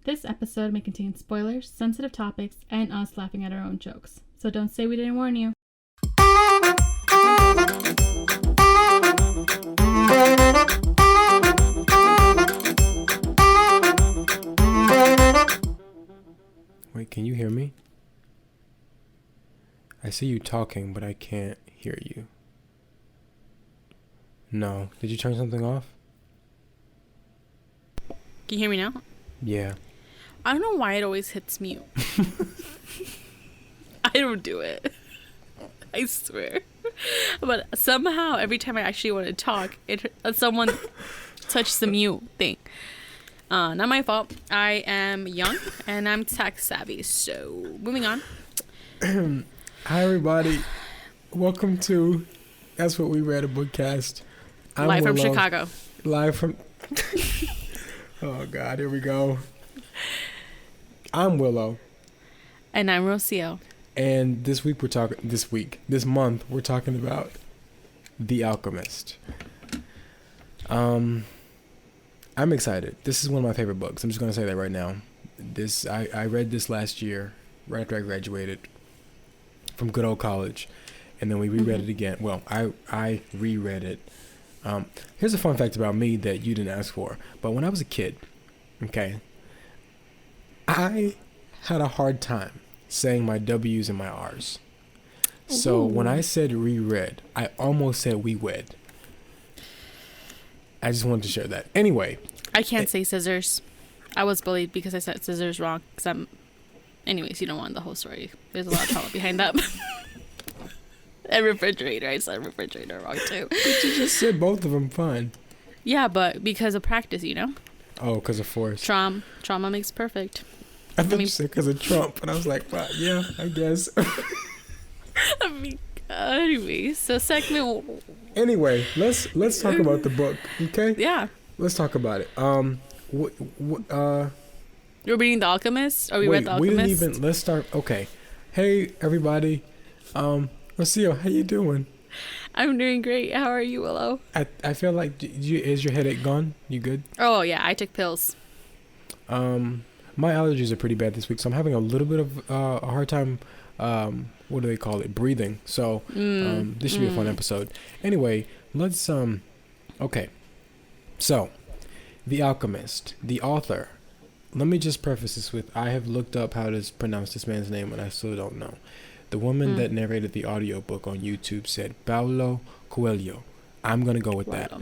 This episode may contain spoilers, sensitive topics, and us laughing at our own jokes. So don't say we didn't warn you. Wait, can you hear me? I see you talking, but I can't hear you. No. Did you turn something off? Can you hear me now? Yeah. I don't know why it always hits mute. I don't do it. I swear. But somehow, every time I actually want to talk, someone touches the mute thing. Not my fault. I am young and I'm tech savvy. So, moving on. Hi, everybody. Welcome to That's What We Read, a bookcast. Live from Chicago. Live from... Oh, God. Here we go. I'm Willow. And I'm Rocio. And this month, we're talking about The Alchemist. I'm excited. This is one of my favorite books. I'm just going to say that right now. I read this last year, right after I graduated from good old college. And then we reread it again. Well, I reread it. Here's a fun fact about me that you didn't ask for. But when I was a kid, okay, I had a hard time saying my W's and my R's. So when I said reread, I almost said we wed. I just wanted to share that. Anyway. I can't say scissors. I was bullied because I said scissors wrong. Anyways, you don't want the whole story. There's a lot of trauma behind that. And refrigerator. I said refrigerator wrong too. But you just said both of them fine. Yeah, but because of practice, you know? Oh, because of force. Trauma makes perfect. I thought you said because of Trump. And I was like, well, yeah, I guess. Anyway, so segment... Anyway, let's talk about the book, okay? Yeah. Let's talk about it. You're reading The Alchemist? Or we read The Alchemist? Let's start, okay. Hey, everybody. Rocio, how you doing? I'm doing great. How are you, Willow? I feel like, is your headache gone? You good? Oh, yeah, I took pills. My allergies are pretty bad this week, so I'm having a little bit of a hard time, what do they call it? Breathing. So, this should be a fun episode. Anyway, let's, okay. So, The Alchemist, the author. Let me just preface this with, I have looked up how to pronounce this man's name, and I still don't know. The woman that narrated the audiobook on YouTube said Paulo Coelho. I'm going to go with that.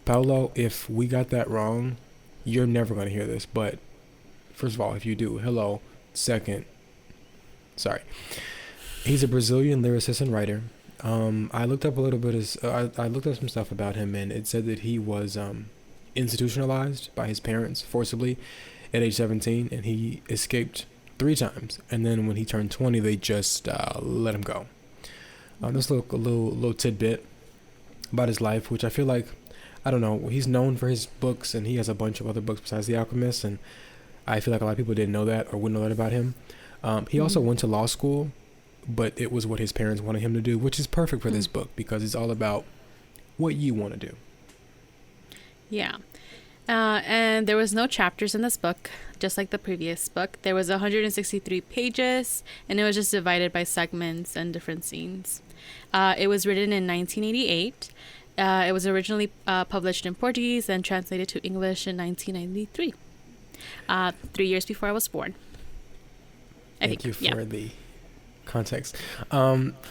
Paulo, if we got that wrong, you're never going to hear this. But first of all, if you do, hello. Second, sorry. He's a Brazilian lyricist and writer. I looked up a little bit. I looked up some stuff about him, and it said that he was institutionalized by his parents forcibly at age 17, and he escaped 3 times, and then when he turned 20, they just let him go. Just a little tidbit about his life, which I feel like, I don't know, he's known for his books, and he has a bunch of other books besides The Alchemist, and I feel like a lot of people didn't know that or wouldn't know that about him. He also went to law school, but it was what his parents wanted him to do, which is perfect for this book, because it's all about what you want to do. Yeah. And there was no chapters in this book, just like the previous book. There was 163 pages, and it was just divided by segments and different scenes. It was written in 1988. It was originally published in Portuguese and translated to English in 1993. 3 years before I was born. Thank you for the context.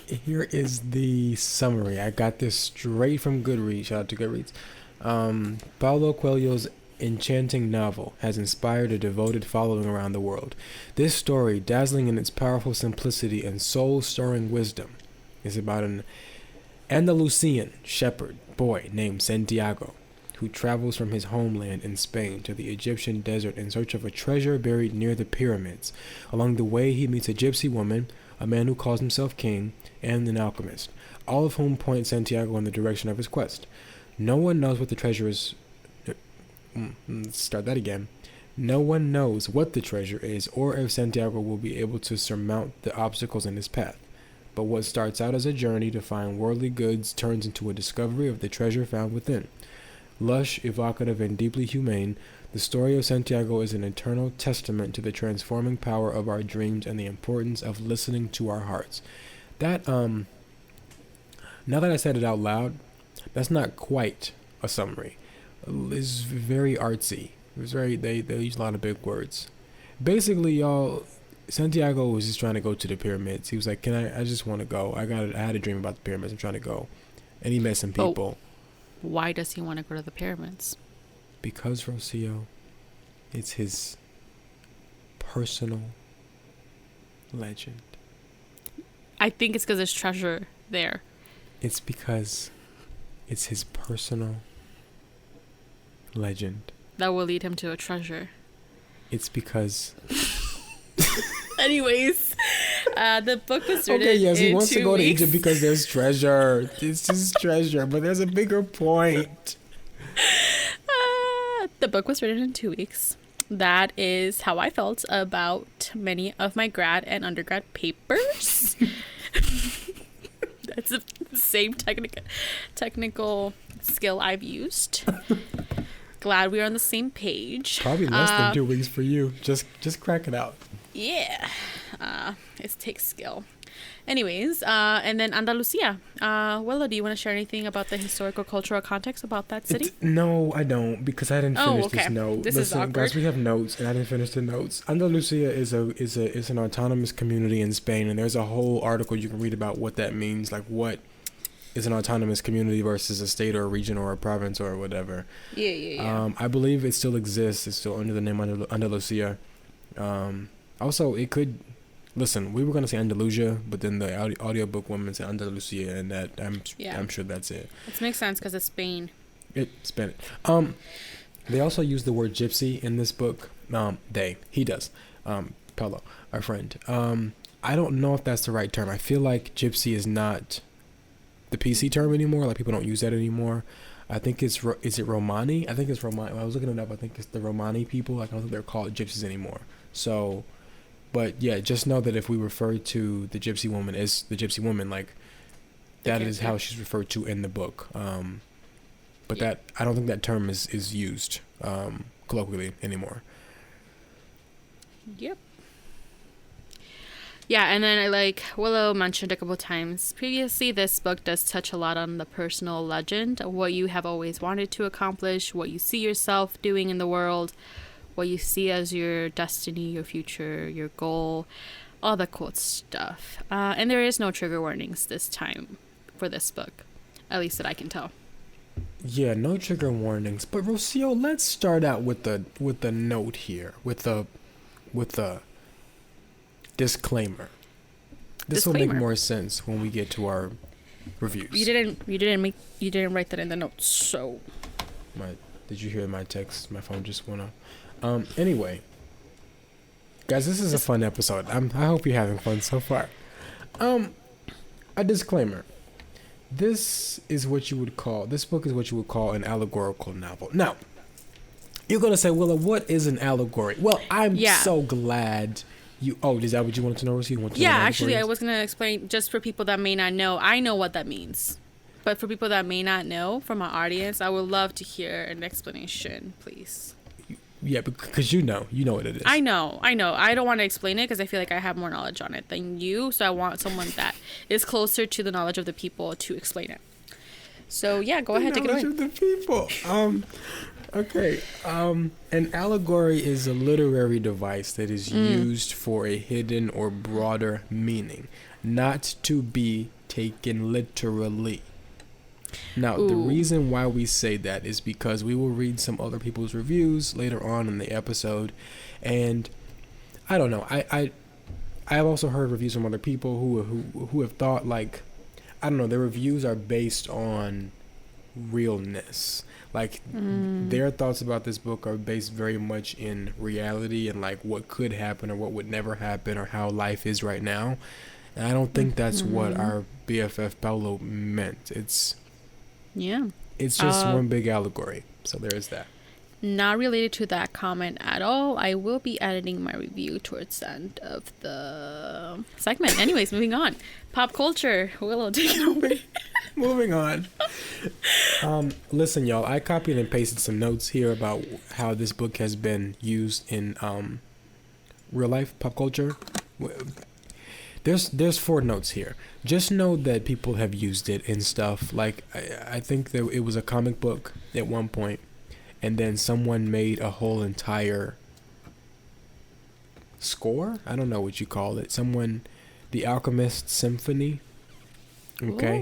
Here is the summary. I got this straight from Goodreads. Shout out to Goodreads. Paulo Coelho's enchanting novel has inspired a devoted following around the world. This story, dazzling in its powerful simplicity and soul-stirring wisdom, is about an Andalusian shepherd boy named Santiago, who travels from his homeland in Spain to the Egyptian desert in search of a treasure buried near the pyramids. Along the way, he meets a gypsy woman, a man who calls himself king, and an alchemist, all of whom point Santiago in the direction of his quest. No one knows what the treasure is. Let's start that again. No one knows what the treasure is or if Santiago will be able to surmount the obstacles in his path. But what starts out as a journey to find worldly goods turns into a discovery of the treasure found within. Lush, evocative, and deeply humane, The story of Santiago is an eternal testament to the transforming power of our dreams and the importance of listening to our hearts. That, now that I said it out loud, that's not quite a summary. It's very artsy. They use a lot of big words. Basically, y'all, Santiago was just trying to go to the pyramids. He was like, I just want to go. I had a dream about the pyramids. I'm trying to go. And he met some people. Why does he want to go to the pyramids? Because, Rocio, it's his personal legend. I think it's because there's treasure there. It's because it's his personal legend. That will lead him to a treasure. It's because... Anyways, the book was written okay, yes, he in wants to 2 go to weeks. Egypt because there's treasure. It's his treasure, but there's a bigger point. The book was written in 2 weeks. That is how I felt about many of my grad and undergrad papers. That's the same technical skill I've used. Glad we are on the same page. Probably less than 2 weeks for you. Just crack it out. Yeah. It takes skill. Anyways, and then Andalusia. Willow, do you want to share anything about the historical cultural context about that city? No, I don't, because I didn't finish this note. This is awkward. Guys, we have notes, and I didn't finish the notes. Andalusia is an autonomous community in Spain, and there's a whole article you can read about what that means, like what is an autonomous community versus a state or a region or a province or whatever. Yeah. I believe it still exists. It's still under the name Andalusia. Also, it could... Listen, we were going to say Andalusia, but then the audiobook woman said Andalusia, and that I'm sure that's it. It makes sense because it's Spain. It's Spanish. They also use the word gypsy in this book. He does. Paulo, our friend. I don't know if that's the right term. I feel like gypsy is not the PC term anymore. Like, people don't use that anymore. I think is it Romani? I think it's Romani. When I was looking it up, I think it's the Romani people. Like, I don't think they're called gypsies anymore. So... But yeah, just know that if we refer to the gypsy woman as the gypsy woman, like, that is how she's referred to in the book. But that, I don't think that term is used colloquially anymore. Yep. Yeah, and then Willow mentioned a couple of times previously, this book does touch a lot on the personal legend, what you have always wanted to accomplish, what you see yourself doing in the world, what you see as your destiny, your future, your goal, all the cool stuff. And there is no trigger warnings this time for this book, at least that I can tell. Yeah, no trigger warnings. But Rocio, let's start out with the note here, with the disclaimer. This will make more sense when we get to our reviews. You didn't write that in the notes, so. Did you hear my text? My phone just went off. Anyway, guys, this is a fun episode. I hope you're having fun so far. A disclaimer. This book is what you would call an allegorical novel. Now, you're going to say, Willa, what is an allegory? Well, I'm so glad is that what you wanted to know? Actually, I was going to explain just for people that may not know. I know what that means. But for people that may not know, from our audience, I would love to hear an explanation, please. Yeah, because you know what it is. I know. I don't want to explain it because I feel like I have more knowledge on it than you. So I want someone that is closer to the knowledge of the people to explain it. So yeah, go ahead, take it away. Knowledge of the people. Okay. An allegory is a literary device that is used for a hidden or broader meaning, not to be taken literally. Now, the reason why we say that is because we will read some other people's reviews later on in the episode, and I don't know. I've also heard reviews from other people who have thought, like, I don't know, their reviews are based on realness. Like, their thoughts about this book are based very much in reality and, like, what could happen or what would never happen or how life is right now. And I don't think that's what our BFF Paulo meant. It's just one big allegory. So there is that. Not related to that comment at all. I will be editing my review towards the end of the segment. Anyways, moving on. Pop culture. Willow, take it over. Moving on. Listen, y'all. I copied and pasted some notes here about how this book has been used in real life pop culture. There's 4 notes here. Just know that people have used it in stuff. Like I think that it was a comic book at one point. And then someone made a whole entire score? I don't know what you call it. The Alchemist Symphony. Okay.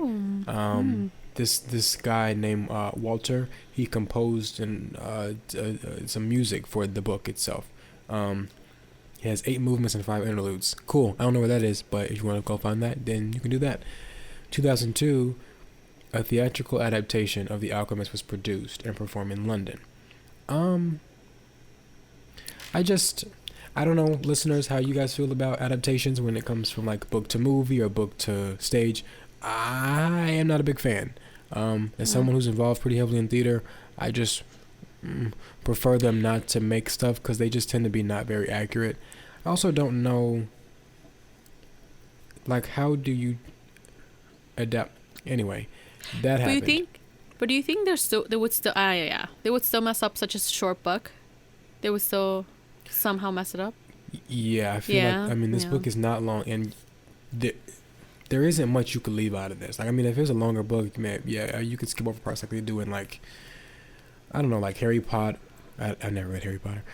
This guy named Walter, he composed some music for the book itself. He has 8 movements and 5 interludes. Cool. I don't know where that is, but if you want to go find that, then you can do that. 2002. A theatrical adaptation of The Alchemist was produced and performed in London. I don't know, listeners, how you guys feel about adaptations when it comes from like book to movie or book to stage. I am not a big fan. As someone who's involved pretty heavily in theater, I just prefer them not to make stuff because they just tend to be not very accurate. I also don't know, like, how do you adapt? Anyway. That happened. Do you think they would still mess up such a short book? They would still somehow mess it up? Yeah, I feel like, this book is not long, and there isn't much you could leave out of this. Like, if it's a longer book, man, you could skip over parts like they do in, like, I don't know, like Harry Potter. I never read Harry Potter.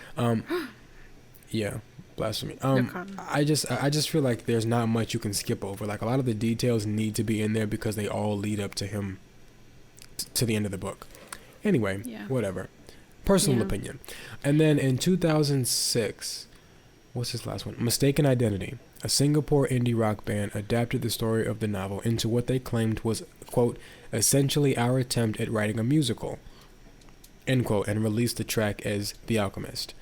Yeah, blasphemy. I just feel like there's not much you can skip over. Like, a lot of the details need to be in there because they all lead up to him to the end of the book. Anyway, whatever. Personal opinion. And then in 2006, what's his last one? Mistaken Identity. A Singapore indie rock band adapted the story of the novel into what they claimed was, quote, essentially our attempt at writing a musical, end quote, and released the track as The Alchemist.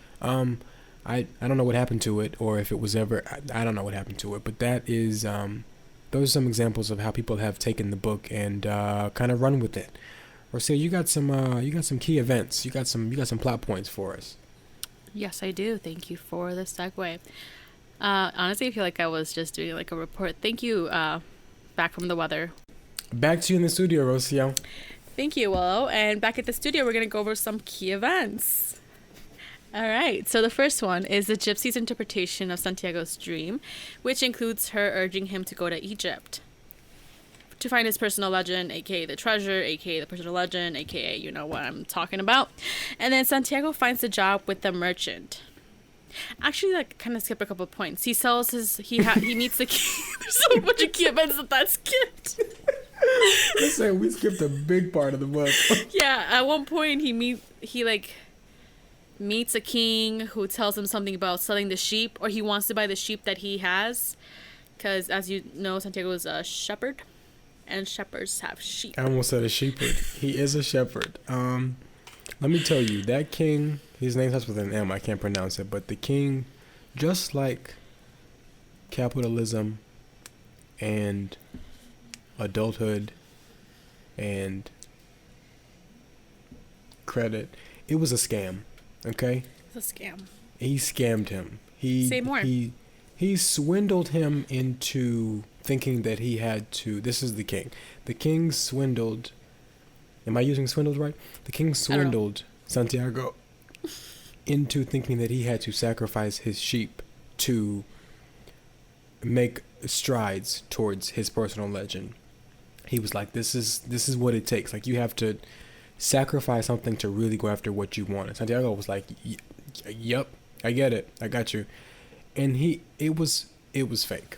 I don't know what happened to it, or if it was ever, I don't know what happened to it, but that is, those are some examples of how people have taken the book and kind of run with it. Rocio, you got some key events, you got some plot points for us. Yes, I do. Thank you for the segue. Honestly, I feel like I was just doing like a report. Thank you, back from the weather. Back to you in the studio, Rocio. Thank you, Willow. And back at the studio, we're going to go over some key events. All right. So the first one is the gypsy's interpretation of Santiago's dream, which includes her urging him to go to Egypt to find his personal legend, aka the treasure, aka the personal legend, aka you know what I'm talking about. And then Santiago finds a job with the merchant. Actually, that kind of skipped a couple of points. He sells he meets the king. There's a bunch of key events that skipped. Listen, we skipped a big part of the book. Yeah, at one point he meets a king who tells him something about selling the sheep, or he wants to buy the sheep that he has, because as you know, Santiago is a shepherd, and shepherds have sheep. I almost said a shepherd. He is a shepherd. Let me tell you, that king, his name starts with an M. I can't pronounce it, but the king, just like capitalism and adulthood and credit, it was a scam. Okay? It's a scam. He scammed him. Say more. He swindled him into thinking that he had to. This is the king. The king swindled. Am I using swindled right? The king swindled Santiago into thinking that he had to sacrifice his sheep to make strides towards his personal legend. He was like, this is what it takes. Like, you have to sacrifice something to really go after what you want. And Santiago was like, yep, I get it. I got you. And it was fake.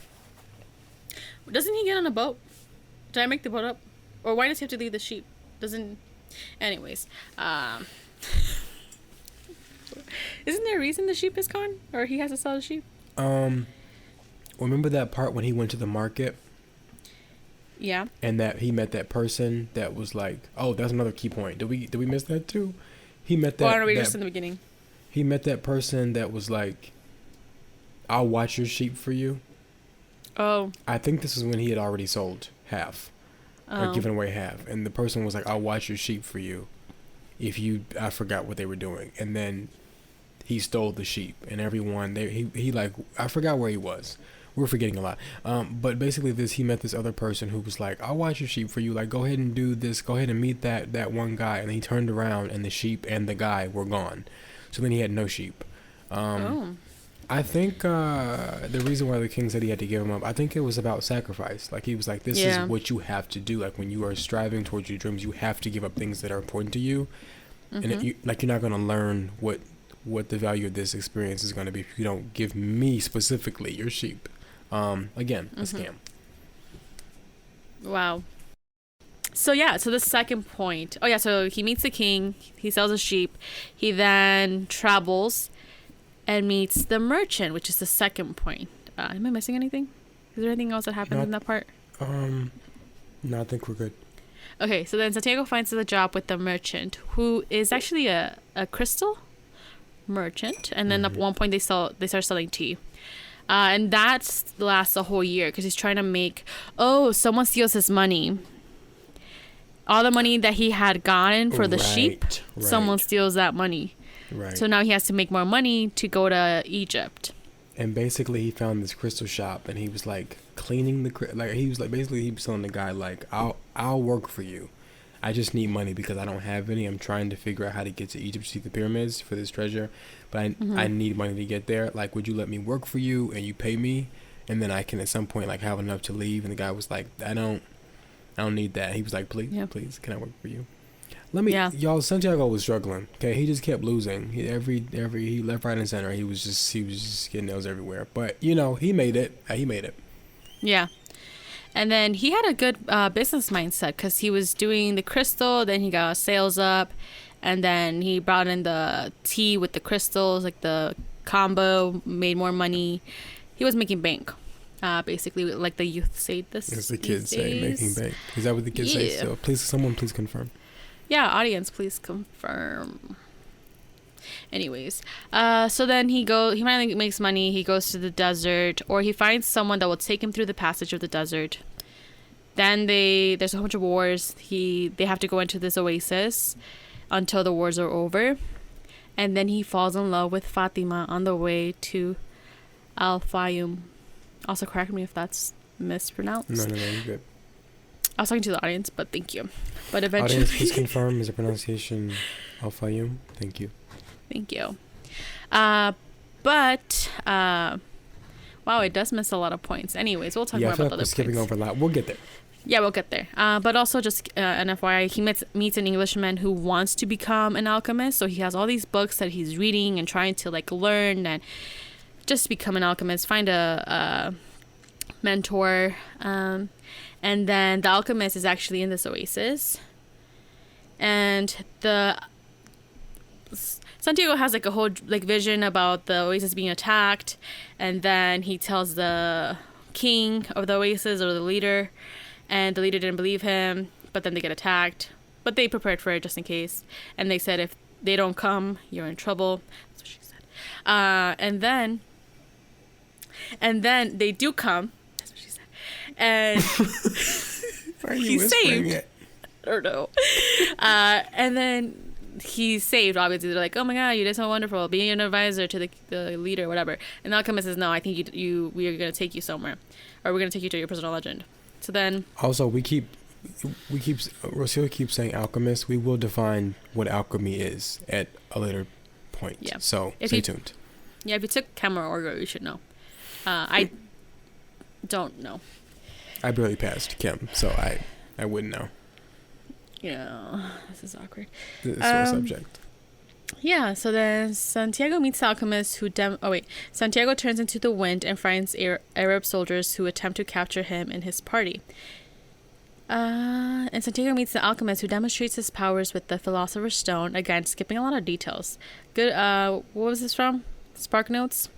Doesn't he get on a boat? Did I make the boat up? Or why does he have to leave the sheep? Anyways, isn't there a reason the sheep is gone? Or he has to sell the sheep? Remember that part when he went to the market? Yeah. And that he met that person that was like, oh, that's another key point. Did we miss that too? He met that. Oh, I don't know, we just in the beginning. He met that person that was like, I'll watch your sheep for you. Oh. I think this is when he had already sold half. Or given away half. And the person was like, I'll watch your sheep for you. if you, I forgot what they were doing, and then he stole the sheep, and everyone there, he like, I forgot where he was. We're forgetting a lot. But basically he met this other person who was like, I'll watch your sheep for you. Like, go ahead and do this. Go ahead and meet that one guy. And he turned around and the sheep and the guy were gone. So then he had no sheep. I think the reason why the king said he had to give him up, I think it was about sacrifice. Like, he was like, this is what you have to do. Like, when you are striving towards your dreams, you have to give up things that are important to you. And you're not going to learn what the value of this experience is going to be if you don't give me specifically your sheep. Again, a scam. Wow. So the second point. So he meets the king. He sells a sheep. He then travels and meets the merchant, which is the second point. Am I missing anything? Is there anything else that happens in that part? No, I think we're good. Okay, so then Santiago finds the job with the merchant, who is actually a crystal merchant, and then at one point they start selling tea. And that lasts a whole year because he's trying to make, someone steals his money. All the money that he had gotten for the sheep, someone steals that money. Right. So now he has to make more money to go to Egypt. And basically he found this crystal shop and he was like cleaning he was telling the guy like, I'll work for you. I just need money because I don't have any. I'm trying to figure out how to get to Egypt to see the pyramids for this treasure, but I need money to get there. Like, would you let me work for you and you pay me, and then I can at some point like have enough to leave? And the guy was like, I don't need that. He was like, please, can I work for you? Y'all. Santiago was struggling. Okay, he just kept losing. He left, right, and center. He was just getting nails everywhere. But he made it. Yeah. And then he had a good business mindset because he was doing the crystal, then he got sales up, and then he brought in the tea with the crystals, like the combo, made more money. He was making bank, basically, like the youth say this. As the kids say, making bank. Is that what the kids say still? Someone please confirm. Yeah, audience, please confirm. Anyways, so then he finally makes money. He goes to the desert, or he finds someone that will take him through the passage of the desert. Then there's a bunch of wars. They have to go into this oasis until the wars are over, and then he falls in love with Fatima on the way to Al Fayoum. Also, correct me if that's mispronounced. No, you're good. I was talking to the audience, but thank you. But eventually, audience, please confirm, is the pronunciation Al Fayoum? Thank you. Thank you. Wow, it does miss a lot of points. Anyways, we'll talk more about other points. Skipping over a lot. We'll get there. Yeah, we'll get there. But also just an FYI, he meets an Englishman who wants to become an alchemist. So he has all these books that he's reading and trying to like learn and just become an alchemist, find a mentor. And then the alchemist is actually in this oasis. And Santiago has like a whole like vision about the oasis being attacked, and then he tells the king of the oasis or the leader, and the leader didn't believe him, but then they get attacked, but they prepared for it just in case, and they said if they don't come, you're in trouble. That's what she said. And then they do come. That's what she said. And he's saved. It? I don't know. And then he's saved. Obviously, they're like, "Oh my God, you did so wonderful, being an advisor to the leader, whatever." And the alchemist says, "No, I think we are gonna take you somewhere, or we're gonna take you to your personal legend." So then, also Rocio keeps saying alchemist. We will define what alchemy is at a later point. Yeah. So stay tuned. Yeah, if you took Chem or Orgo, you should know. I don't know. I barely passed Chem, so I wouldn't know. Yeah, this is awkward. This is a subject. Yeah, so then Santiago meets the alchemist Santiago turns into the wind and finds Arab soldiers who attempt to capture him and his party. And Santiago meets the alchemist who demonstrates his powers with the Philosopher's Stone. Again, skipping a lot of details. Good. What was this from? Spark Notes?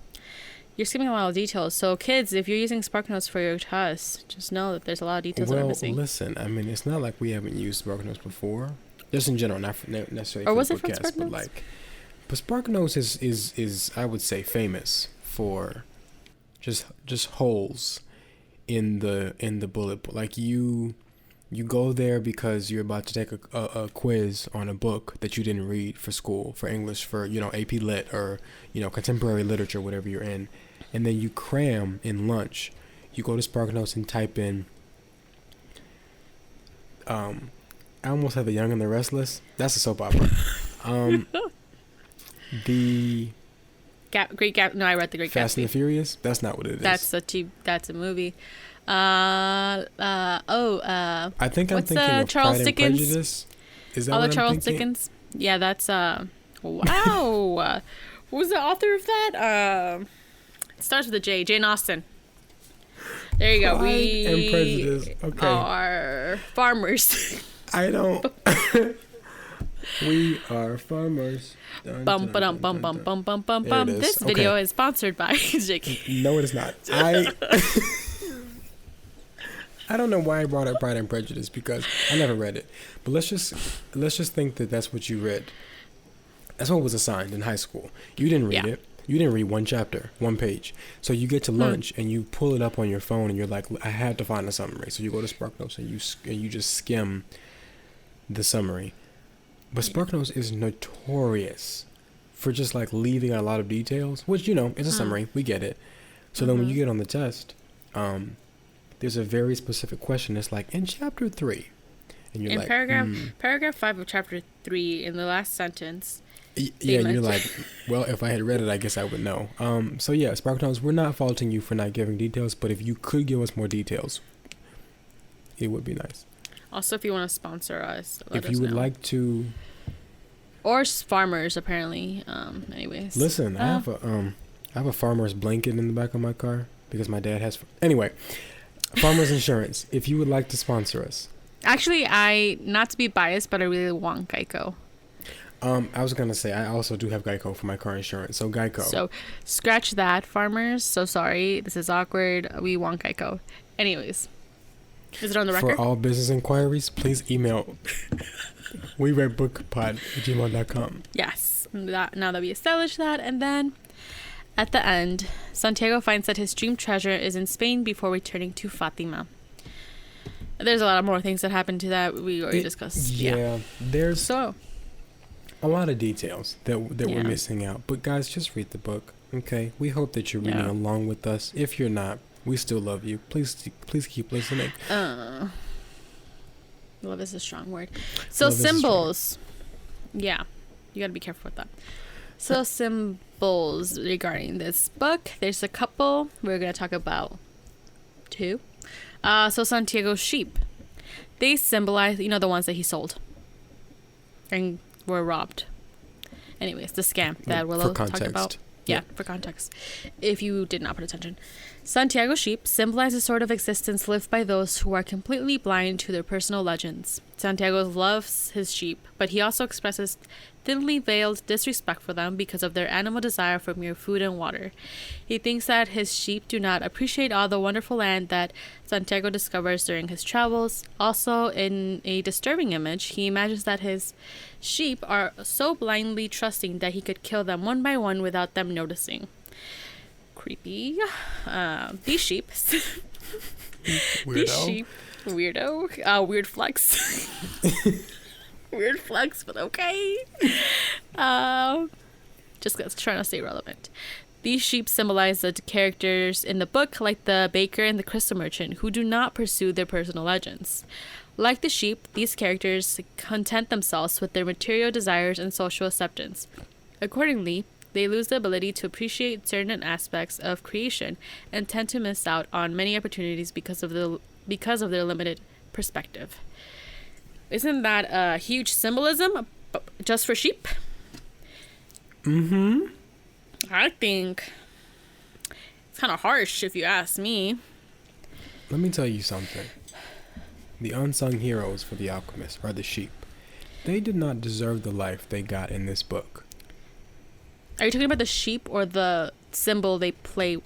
You're skipping a lot of details. So kids, if you're using Spark Notes for your test, just know that there's a lot of details that are missing. Well, listen, I mean, it's not like we haven't used Spark Notes before. Just in general, not necessarily or for was the it from podcast, Spark Notes? But Spark Notes is I would say famous for just holes in the bullet. Like you You go there because you're about to take a quiz on a book that you didn't read for school, for English, for, AP Lit or, contemporary literature, whatever you're in. And then you cram in lunch. You go to SparkNotes and type in, I almost had The Young and the Restless. That's a soap opera. The Great Gap. No, I read The Great Fast Gatsby. and the Furious. That's not what it is. That's a movie. I think I'm what's, thinking of Charles Pride Dickens? and Prejudice. Is that All what the I'm Charles thinking? Dickens. Yeah, that's wow. Who was the author of that? It starts with a J. Jane Austen. There you go. Pride We and Prejudice. Okay. are farmers. I don't. We are farmers. Dun, Bum dun, ba dun, bum dun, bum dun. bum bum bum There bum. it is. This Okay. video is sponsored by JK. No, it is not. I don't know why I brought up Pride and Prejudice because I never read it. But let's just think that that's what you read. That's what was assigned in high school. You didn't read it. You didn't read one chapter, one page. So you get to lunch and you pull it up on your phone and you're like, I have to find a summary. So you go to SparkNotes and you just skim the summary. But SparkNotes is notorious for just like leaving out a lot of details, which, it's a summary. We get it. So then when you get on the test, there's a very specific question. It's like, in chapter 3. And you're In like, paragraph 5 of chapter 3, in the last sentence. Yeah, and you're like, well, if I had read it, I guess I would know. So yeah, SparkNotes, we're not faulting you for not giving details, but if you could give us more details, it would be nice. Also, if you want to sponsor us, let if us you would know. like to, or farmers, apparently. Anyways, listen, I have a farmer's blanket in the back of my car because my dad has. Anyway, Farmers Insurance. If you would like to sponsor us, actually, not to be biased, but I really want Geico. I was gonna say I also do have Geico for my car insurance. So Geico. So scratch that, farmers. So sorry, this is awkward. We want Geico. Anyways, is it on the record? For all business inquiries, please email wereadbookpod@gmail.com. Yes. Now that we established that, and then at the end, Santiago finds that his dream treasure is in Spain before returning to Fatima. There's a lot of more things that happen to that we already discussed. Yeah, there's So a lot of details that we're missing out. But guys, just read the book, okay? We hope that you're reading along with us. If you're not, we still love you. Please keep listening. Love is a strong word. So symbols. Yeah, you got to be careful with that. So symbols regarding this book. There's a couple. We're going to talk about 2. So Santiago's sheep. They symbolize, the ones that he sold and were robbed. Anyways, the scam that Willow talked about. Yeah, for context. If you did not pay attention. Santiago's sheep symbolize a sort of existence lived by those who are completely blind to their personal legends. Santiago loves his sheep, but he also expresses thinly veiled disrespect for them because of their animal desire for mere food and water. He thinks that his sheep do not appreciate all the wonderful land that Santiago discovers during his travels. Also, in a disturbing image, he imagines that his sheep are so blindly trusting that he could kill them one by one without them noticing. Creepy. These sheep. Weirdo. Weird flex. Weird flex, but okay. Just trying to stay relevant. These sheep symbolize the characters in the book, like the baker and the crystal merchant, who do not pursue their personal legends. Like the sheep, these characters content themselves with their material desires and social acceptance. Accordingly, they lose the ability to appreciate certain aspects of creation and tend to miss out on many opportunities because of their limited perspective. Isn't that a huge symbolism just for sheep? Mm-hmm. I think it's kind of harsh if you ask me. Let me tell you something. The unsung heroes for the Alchemist are the sheep. They did not deserve the life they got in this book. Are you talking about the sheep or the symbol they play,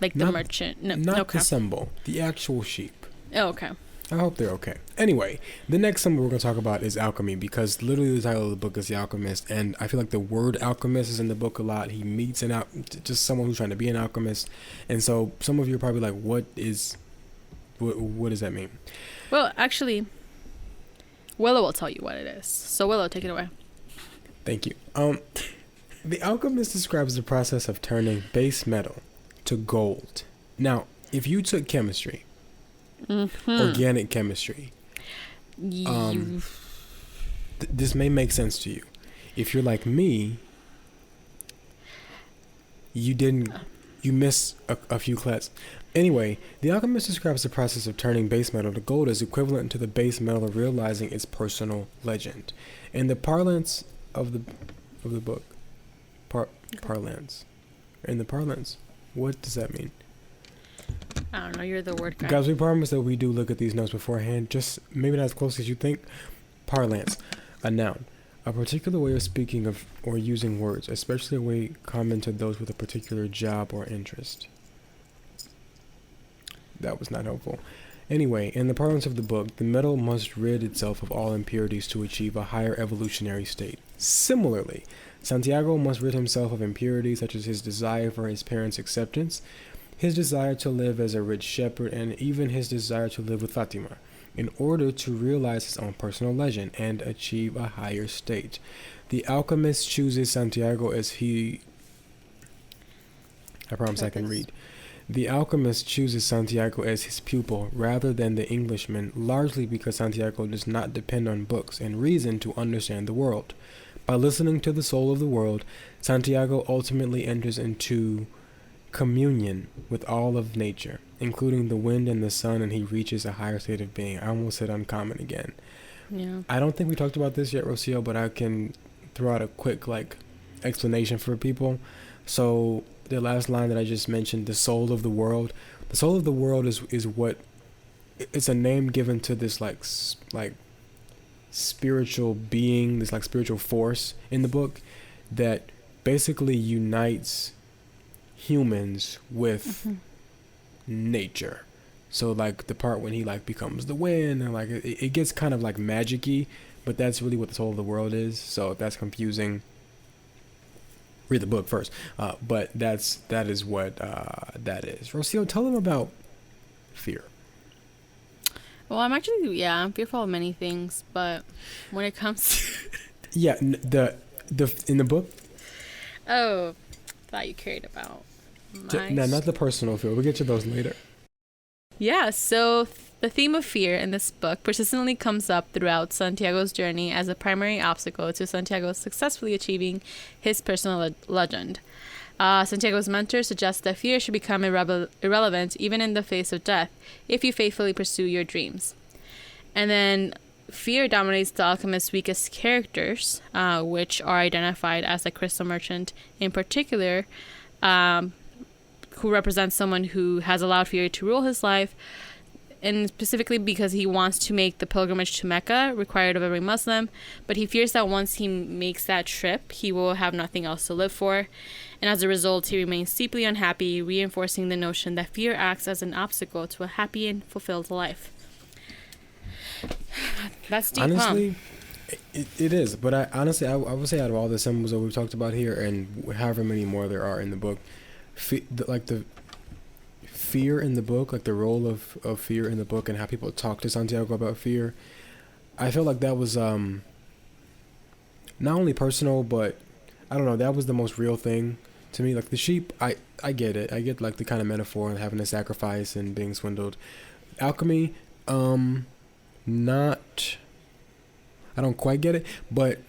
like the merchant? No, not the symbol. The actual sheep. Oh, okay. I hope they're okay. Anyway, the next symbol we're going to talk about is alchemy, because literally the title of the book is The Alchemist, and I feel like the word alchemist is in the book a lot. He meets just someone who's trying to be an alchemist, and so some of you are probably like, what is What does that mean? Well, actually, Willow will tell you what it is. So Willow, take it away. Thank you. The Alchemist describes the process of turning base metal to gold. Now, if you took chemistry, organic chemistry, this may make sense to you. If you're like me, you miss a few classes. Anyway, the Alchemist describes the process of turning base metal to gold as equivalent to the base metal of realizing its personal legend. In the parlance of the book, parlance. In the parlance, what does that mean? I don't know. You're the word guy. Guys, we promise that we do look at these notes beforehand. Just maybe not as close as you think. Parlance, a noun. A particular way of speaking of or using words, especially a way common to those with a particular job or interest. That was not helpful. Anyway, in the parlance of the book, the metal must rid itself of all impurities to achieve a higher evolutionary state. Similarly, Santiago must rid himself of impurities such as his desire for his parents' acceptance, his desire to live as a rich shepherd, and even his desire to live with Fatima, in order to realize his own personal legend and achieve a higher state. The Alchemist chooses Santiago as he... I promise I can read. The Alchemist chooses Santiago as his pupil rather than the Englishman, largely because Santiago does not depend on books and reason to understand the world. By listening to the soul of the world, Santiago ultimately enters into communion with all of nature, including the wind and the sun, and he reaches a higher state of being. I almost said uncommon again. Yeah. I don't think we talked about this yet, Rocio, but I can throw out a quick explanation for people. So the last line that I just mentioned, the soul of the world. The soul of the world is what it's a name given to this like spiritual being, this like spiritual force in the book that basically unites humans with nature. So like the part when he like becomes the wind and like it gets kind of like magic-y, but that's really what the soul of the world is. So if that's confusing, read the book first. But that is what that is. Rocio, tell them about fear. Well, I'm fearful of many things, but when it comes to the in the book. Oh, thought you cared about No, not the personal fear. We'll get to those later. Yeah, so the theme of fear in this book persistently comes up throughout Santiago's journey as a primary obstacle to Santiago successfully achieving his personal legend. Santiago's mentor suggests that fear should become irrelevant even in the face of death if you faithfully pursue your dreams. And then fear dominates the Alchemist's weakest characters, which are identified as the crystal merchant in particular, who represents someone who has allowed fear to rule his life, and specifically because he wants to make the pilgrimage to Mecca required of every Muslim, but he fears that once he makes that trip, he will have nothing else to live for, and as a result, he remains deeply unhappy, reinforcing the notion that fear acts as an obstacle to a happy and fulfilled life. That's deep, honestly, it is, but I would say out of all the symbols that we've talked about here, and however many more there are in the book, the fear in the book, like the role of fear in the book and how people talk to Santiago about fear, I felt like that was not only personal, but I don't know, that was the most real thing to me. Like the sheep, I get it. I get like the kind of metaphor and having to sacrifice and being swindled. Alchemy, not, I don't quite get it, but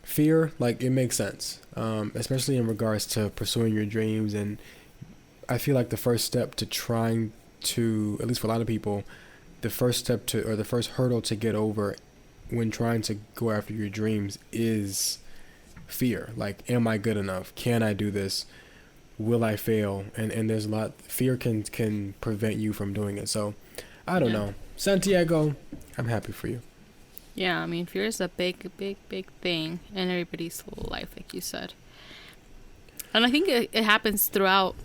fear, like it makes sense, especially in regards to pursuing your dreams. And I feel like the first step to trying to, at least for a lot of people, the first hurdle to get over when trying to go after your dreams is fear. Like, am I good enough? Can I do this? Will I fail? And there's a lot, fear can prevent you from doing it. So I don't know. Santiago, I'm happy for you. Yeah, I mean, fear is a big thing in everybody's life, like you said. And I think it happens throughout,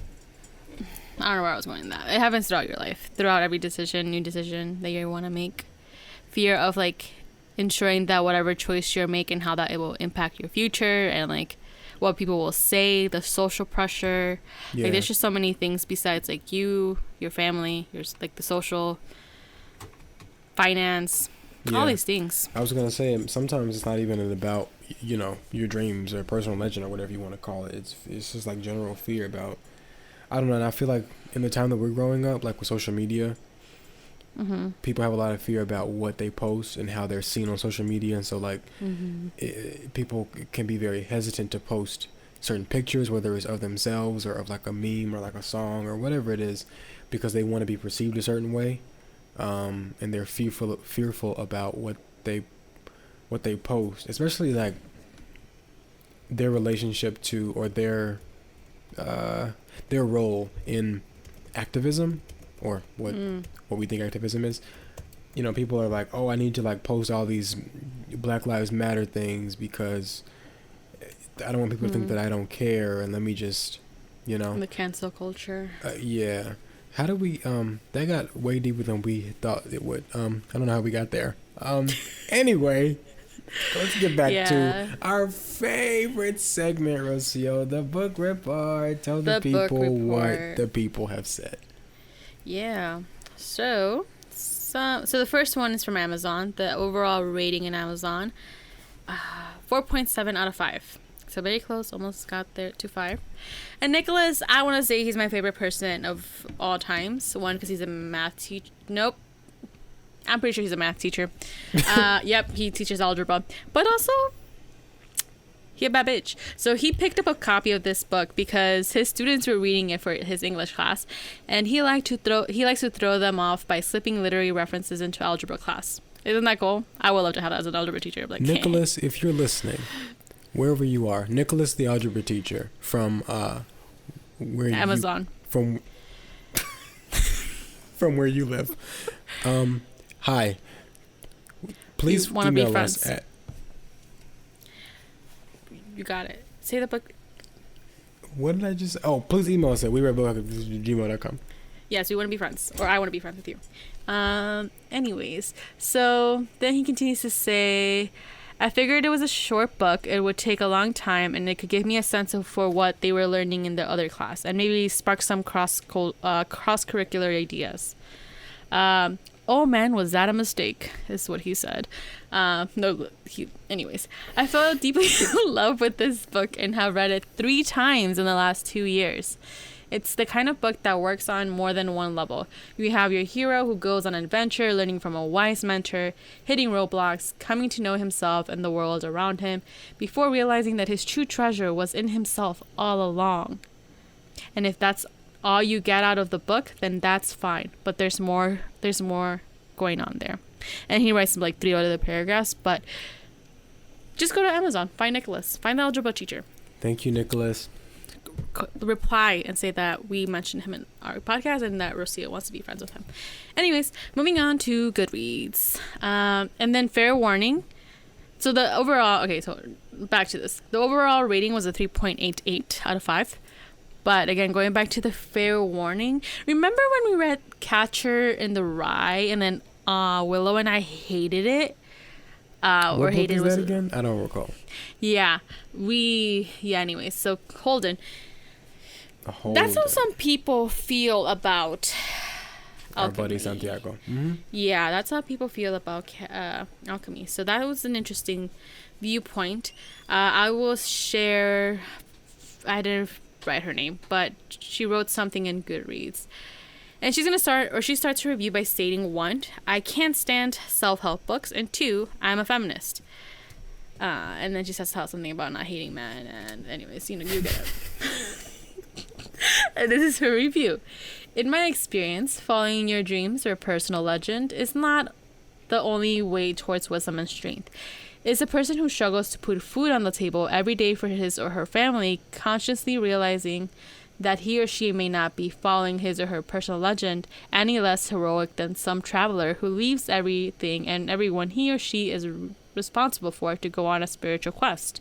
I don't know where I was going with that. It happens throughout your life, throughout every new decision that you want to make. Fear of, like, ensuring that whatever choice you're making, how that it will impact your future, and, like, what people will say, the social pressure. Yeah. Like, there's just so many things besides, like, you, your family, like, the social finance, all these things. I was gonna say sometimes it's not even about your dreams or personal legend or whatever you want to call it. It's just like general fear about, I don't know. And I feel like in the time that we're growing up, like with social media, people have a lot of fear about what they post and how they're seen on social media, and so like people can be very hesitant to post certain pictures, whether it's of themselves or of like a meme or like a song or whatever it is, because they want to be perceived a certain way, and they're fearful about what they post, especially like their relationship to or their role in activism, or what we think activism is. People are like, oh, I need to like post all these Black Lives Matter things because I don't want people to think that I don't care, and let me just, The cancel culture. Yeah. How do we, that got way deeper than we thought it would. I don't know how we got there. Anyway, let's get back to our favorite segment, Rocio, the book report. Tell the people what the people have said. Yeah. So the first one is from Amazon. The overall rating in Amazon, 4.7 out of 5. So very close, almost got there to 5. And Nicholas, I want to say he's my favorite person of all times. One, because he's a math teacher. Nope. I'm pretty sure he's a math teacher. Yep, he teaches algebra. But also, he a bad bitch. So he picked up a copy of this book because his students were reading it for his English class, and he likes to throw them off by slipping literary references into algebra class. Isn't that cool? I would love to have that as an algebra teacher. Like, Nicholas, if you're listening, wherever you are, Nicholas the algebra teacher from where Amazon. From where you live. Hi. Please email us at. You got it. Say the book. What did I just? Oh, please email us at wereadbook@gmail.com. Yes, we want to be friends, or I want to be friends with you. Anyways, so then he continues to say, I figured it was a short book. It would take a long time, and it could give me a sense for what they were learning in the other class, and maybe spark some cross-curricular ideas. Oh man, was that a mistake? Is what he said. Anyways, I fell deeply in love with this book and have read it 3 times in the last 2 years. It's the kind of book that works on more than one level. You have your hero who goes on an adventure, learning from a wise mentor, hitting roadblocks, coming to know himself and the world around him, before realizing that his true treasure was in himself all along. And if that's all you get out of the book, then that's fine. But there's more going on there. And he writes like 3 other paragraphs, but just go to Amazon, find Nicholas, find the algebra teacher. Thank you, Nicholas. Reply and say that we mentioned him in our podcast and that Rocio wants to be friends with him. Anyways, moving on to Goodreads. And then fair warning. So the overall, so back to this. The overall rating was a 3.88 out of 5. But again, going back to the fair warning, remember when we read Catcher in the Rye and then Willow and I hated it? What book is that again? I don't recall. Yeah. Anyways, so Holden. That's how some people feel about our buddy Santiago. Mm-hmm. Yeah, that's how people feel about Alchemy. So that was an interesting viewpoint. I will share. I didn't write her name, but she wrote something in Goodreads. And she starts her review by stating, 1, I can't stand self-help books, and 2, I'm a feminist. And then she says something about not hating men, and anyways, you get it. And this is her review. In my experience, following your dreams or personal legend is not the only way towards wisdom and strength. It's a person who struggles to put food on the table every day for his or her family, consciously realizing that he or she may not be following his or her personal legend any less heroic than some traveler who leaves everything and everyone he or she is responsible for to go on a spiritual quest.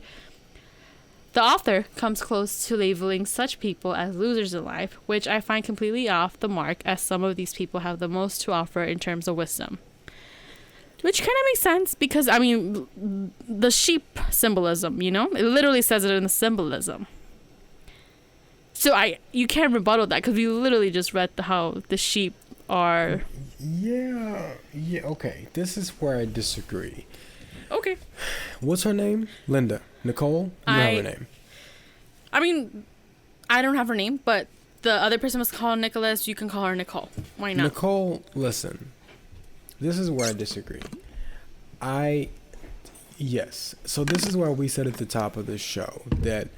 The author comes close to labeling such people as losers in life, which I find completely off the mark, as some of these people have the most to offer in terms of wisdom. Which kind of makes sense because, the sheep symbolism, it literally says it in the symbolism. So you can't rebuttal that because we literally just read how the sheep Or Yeah. Okay. This is where I disagree. okay. What's her name? Linda. Nicole? You have her name. I mean, I don't have her name, but the other person was called Nicholas. You can call her Nicole. Why not? Nicole, listen. This is where I disagree. Yes. So this is why we said at the top of the show that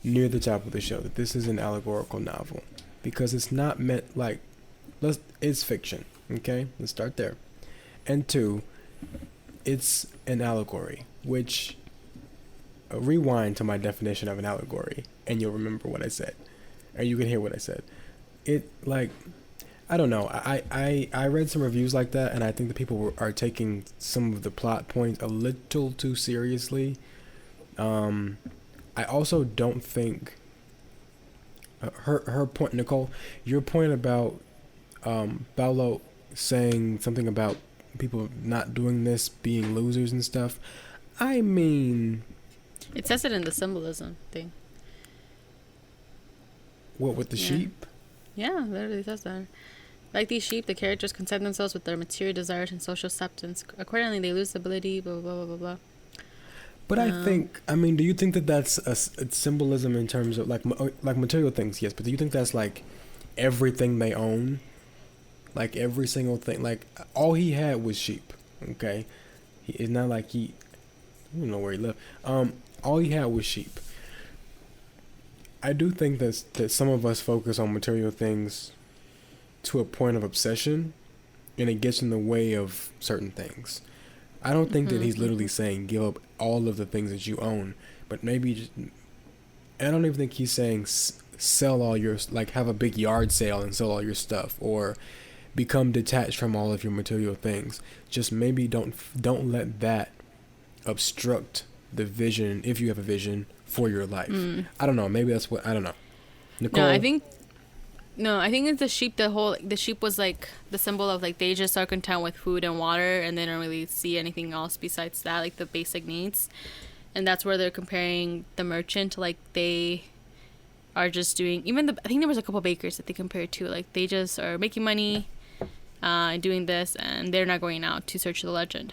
this is an allegorical novel, because it's not meant like, it's fiction. Okay, let's start there. And two, it's an allegory, which rewind to my definition of an allegory, and you'll remember what I said, or you can hear what I said. It like, I don't know. I read some reviews like that, and I think the people are taking some of the plot points a little too seriously. I also don't think her point, Nicole, your point about Paulo saying something about people not doing this being losers and stuff. I mean, it says it in the symbolism thing. What, with the sheep? Yeah, literally says that. Like these sheep, the characters content themselves with their material desires and social acceptance. Accordingly, they lose ability, blah, blah, blah, blah, blah. But I mean, do you think that that's a symbolism in terms of like material things? Yes, but do you think that's like everything they own? Like every single thing? Like all he had was sheep, okay? It's not like I don't know where he lived. All he had was sheep. I do think that some of us focus on material things to a point of obsession, and it gets in the way of certain things. I don't think that he's literally saying give up all of the things that you own, but maybe just, I don't even think he's saying sell all your, like have a big yard sale and sell all your stuff, or become detached from all of your material things. Just maybe don't let that obstruct the vision, if you have a vision for your life. I don't know. Maybe that's what, I don't know. Nicole? No, I think it's the sheep. The sheep was like the symbol of like they just are content with food and water, and they don't really see anything else besides that, like the basic needs. And that's where they're comparing the merchant to, like, they are just doing, I think there was a couple bakers that they compared to, like they just are making money and doing this, and they're not going out to search the legend.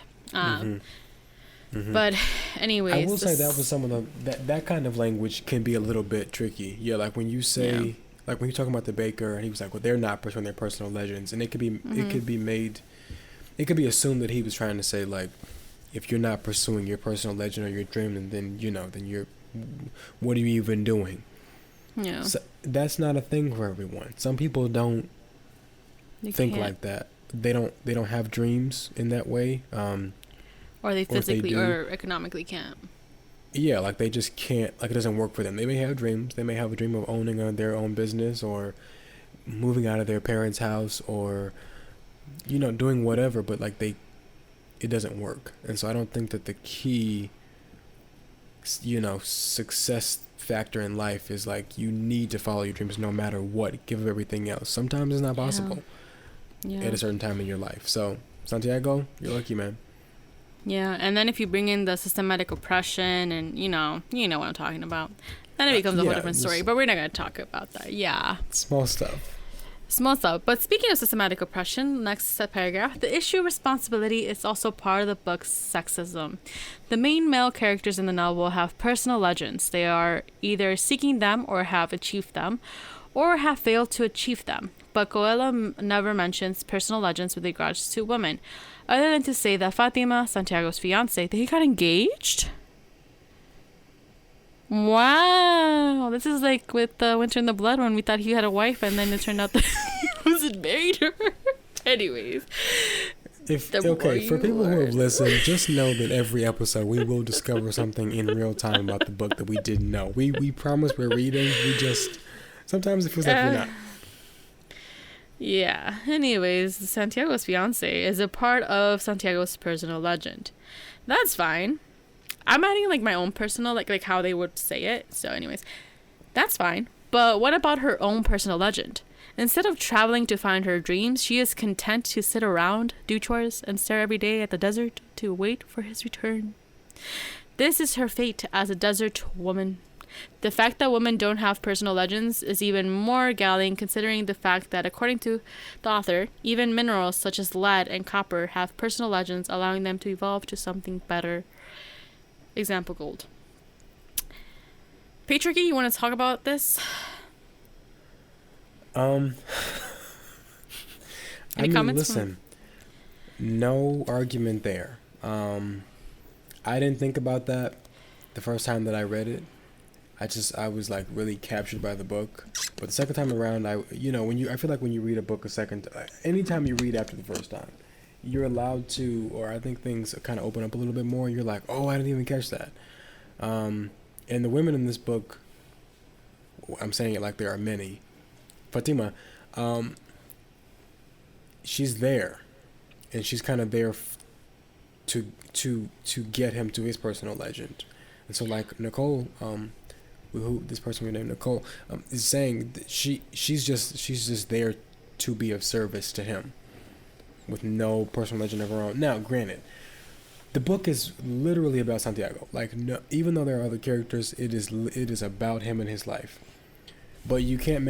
But anyways, I will say that was some of that kind of language can be a little bit tricky. Yeah, like when you say, like when you're talking about the baker, and he was like, well, they're not pursuing their personal legends, and it could be assumed that he was trying to say, like, if you're not pursuing your personal legend or your dream, then you're, what are you even doing? Yeah. So that's not a thing for everyone. Some people don't think like that. They don't have dreams in that way. Or they physically or economically can't. Yeah, like they just can't, like it doesn't work for them. They may have dreams. They may have a dream of owning their own business, or moving out of their parents' house, or, doing whatever, but like it doesn't work. And so I don't think that the key, success factor in life is like you need to follow your dreams no matter what. Give up everything else. Sometimes it's not possible at a certain time in your life. So, Santiago, you're lucky, man. Yeah, and then if you bring in the systematic oppression and, you know what I'm talking about, then it becomes a whole different story. But we're not going to talk about that. Yeah. Small stuff. But speaking of systematic oppression, next paragraph, the issue of responsibility is also part of the book's sexism. The main male characters in the novel have personal legends. They are either seeking them or have achieved them, or have failed to achieve them. But Coelho never mentions personal legends with regards to women, other than to say that Fatima, Santiago's fiance, they got engaged? Wow. This is like with Winter in the Blood, when we thought he had a wife and then it turned out that he wasn't married to her. Anyways. For people who have listened, just know that every episode we will discover something in real time about the book that we didn't know. We promise we're reading. We just, sometimes it feels like we're not. Yeah. Anyways, Santiago's fiance is a part of Santiago's personal legend. That's fine. I'm adding like my own personal, like how they would say it. So anyways, that's fine. But what about her own personal legend? Instead of traveling to find her dreams, she is content to sit around, do chores, and stare every day at the desert to wait for his return. This is her fate as a desert woman. The fact that women don't have personal legends is even more galling considering the fact that, according to the author, even minerals such as lead and copper have personal legends, allowing them to evolve to something better. Example gold. Patriarchy, you want to talk about this? Any comments? Listen, no argument there. I didn't think about that the first time that I read it. I was like really captured by the book. But the second time around, I feel like when you read a book a second, anytime you read after the first time, you're allowed to, or I think things kind of open up a little bit more. You're like, oh, I didn't even catch that. And the women in this book, I'm saying it like there are many. Fatima, she's there, and she's kind of there to get him to his personal legend. And so like Nicole, who this person we named Nicole, is saying that she's just there to be of service to him with no personal legend of her own. Now, granted, the book is literally about Santiago. Like, no, even though there are other characters, it is about him and his life. But you can't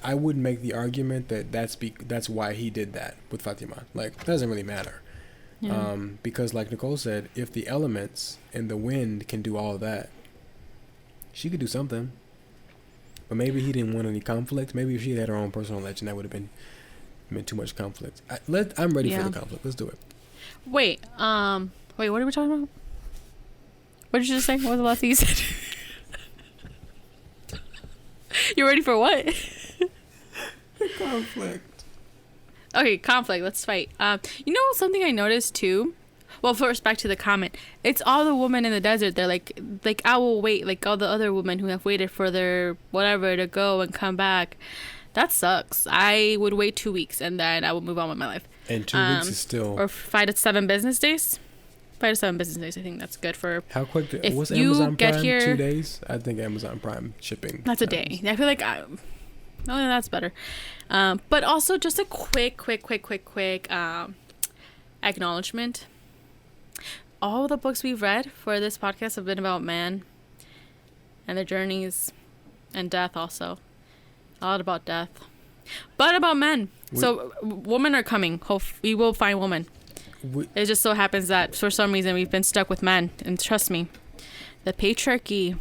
I would make the argument that that's why he did that with Fatima. Like, it doesn't really matter. Yeah. Because like Nicole said, if the elements and the wind can do all of that, she could do something. But maybe he didn't want any conflict. Maybe if she had her own personal legend, that would have been too much conflict. I'm ready for the conflict. Let's do it. Wait, what are we talking about? What did you just say? What was the last thing you said? You ready for what? Conflict. Okay, conflict. Let's fight. Something I noticed too. Well, first back to the comment. It's all the women in the desert. They're like I will wait. Like all the other women who have waited for their whatever to go and come back. That sucks. I would wait 2 weeks and then I would move on with my life. And 2 weeks is still. Or 5 to 7 business days. 5 to 7 business days. I think that's good for. How quick? Was you Amazon get Prime here, 2 days? I think Amazon Prime shipping. That's a day. I feel like that's better. But also just a quick acknowledgement. All the books we've read for this podcast have been about man and their journeys and death also. A lot about death. But about men. So women are coming. We will find women. It just so happens that for some reason we've been stuck with men. And trust me, the patriarchy.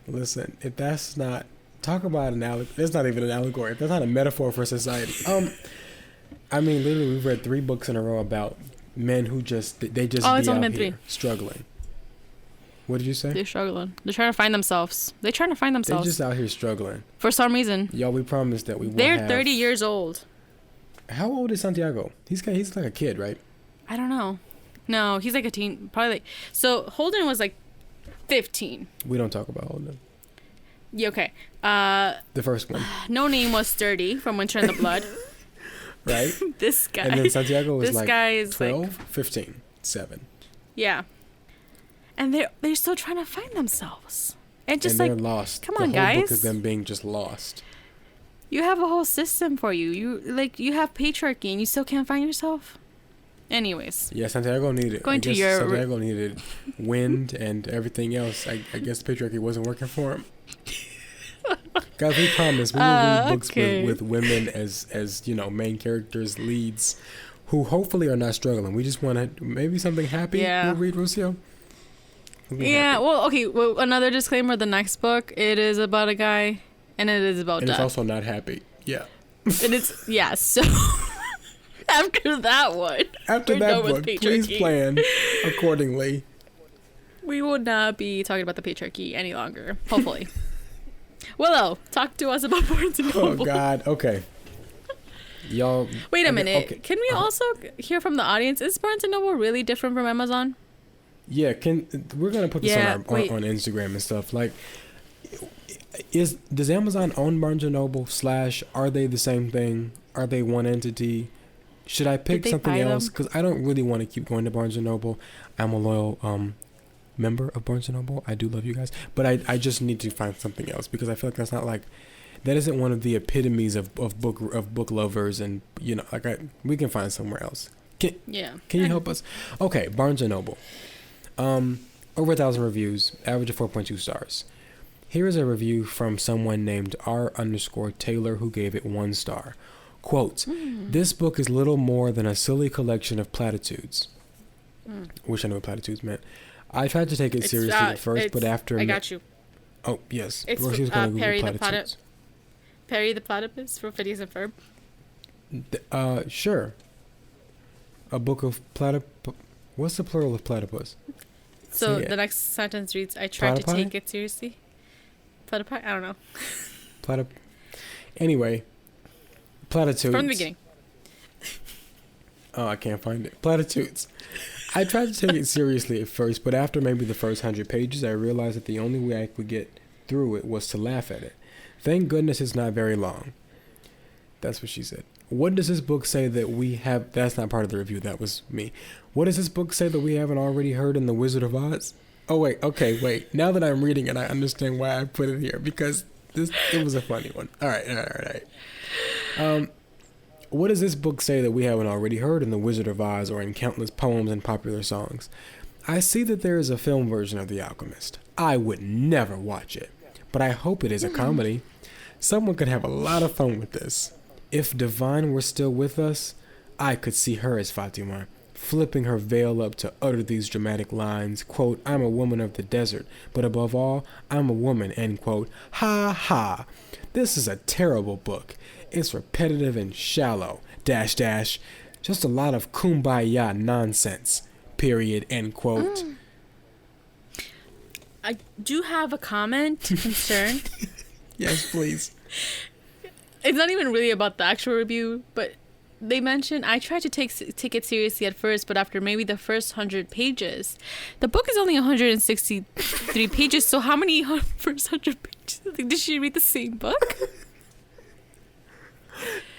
Listen, if that's not... Talk about an allegory. That's not even an allegory. If that's not a metaphor for society. I mean, literally, we've read 3 books in a row about men who they just be out here struggling. What did you say? They're struggling. They're trying to find themselves. They're just out here struggling. For some reason. Y'all, we promised that we won't They're 30 years old. How old is Santiago? He's like a kid, right? I don't know. No, he's like a teen. Probably so Holden was like 15. We don't talk about Holden. Yeah, okay. The first one. No Name was 30 from Winter in the Blood. Right? This guy. And then Santiago was this like guy is 12, like 15, 7. Yeah. And they're still trying to find themselves. And they're lost. Come on, the whole guys. book is them being just lost. You have a whole system for you. You have patriarchy and you still can't find yourself. Anyways. Yeah, Santiago needed wind and everything else. I guess patriarchy wasn't working for him. Guys, we promise we will read books with women as main characters, leads, who hopefully are not struggling. We just want to maybe something happy. Yeah. We'll read Rocio. Yeah. Well, okay. Well, another disclaimer: the next book, it is about a guy, and it is about death. It's also not happy. Yeah. And it's So after that one, book, please plan accordingly. We will not be talking about the patriarchy any longer. Hopefully. Willow, talk to us about Barnes and Noble. Oh God. Okay. Y'all. Wait a minute. Okay. Can we also hear from the audience? Is Barnes and Noble really different from Amazon? Yeah. We're gonna put this on Instagram and stuff. Like, does Amazon own Barnes and Noble? / are they the same thing? Are they one entity? Should I pick something else? Because I don't really want to keep going to Barnes and Noble. I'm a loyal member of Barnes and Noble. I do love you guys, but I just need to find something else because I feel like that isn't one of the epitomes of book lovers, and we can find somewhere else. Can you help us? Okay, Barnes and Noble. Over 1,000 reviews, average of 4.2 stars. Here is a review from someone named R_Taylor who gave it 1 star. Quote, this book is little more than a silly collection of platitudes. Wish I knew what platitudes meant. I tried to take it seriously at first, but after... I got you. Oh, yes. It's Perry the Platypus for Phineas and Ferb. Sure. A book of platypus... What's the plural of platypus? So the next sentence reads, I tried to take it seriously. Platypi? I don't know. Anyway, platitudes. From the beginning. Oh, I can't find it. Platitudes. I tried to take it seriously at first, but after maybe the first 100 pages, I realized that the only way I could get through it was to laugh at it. Thank goodness it's not very long. That's what she said. What does this book say that we have... That's not part of the review. That was me. What does this book say that we haven't already heard in The Wizard of Oz? Oh, wait. Okay, wait. Now that I'm reading it, I understand why I put it here. Because it was a funny one. All right. What does this book say that we haven't already heard in The Wizard of Oz or in countless poems and popular songs? I see that there is a film version of The Alchemist. I would never watch it. But I hope it is a comedy. Someone could have a lot of fun with this. If Divine were still with us, I could see her as Fatima, flipping her veil up to utter these dramatic lines, quote, I'm a woman of the desert, but above all, I'm a woman, end quote. Ha ha. This is a terrible book. It's repetitive and shallow, -- just a lot of kumbaya nonsense, period, end quote. I do have a comment, concern. Yes, please. It's not even really about the actual review, but they mentioned, I tried to take it seriously at first, but after maybe the first 100 pages. The book is only 163 pages, so how many first 100 pages? Did she read the same book?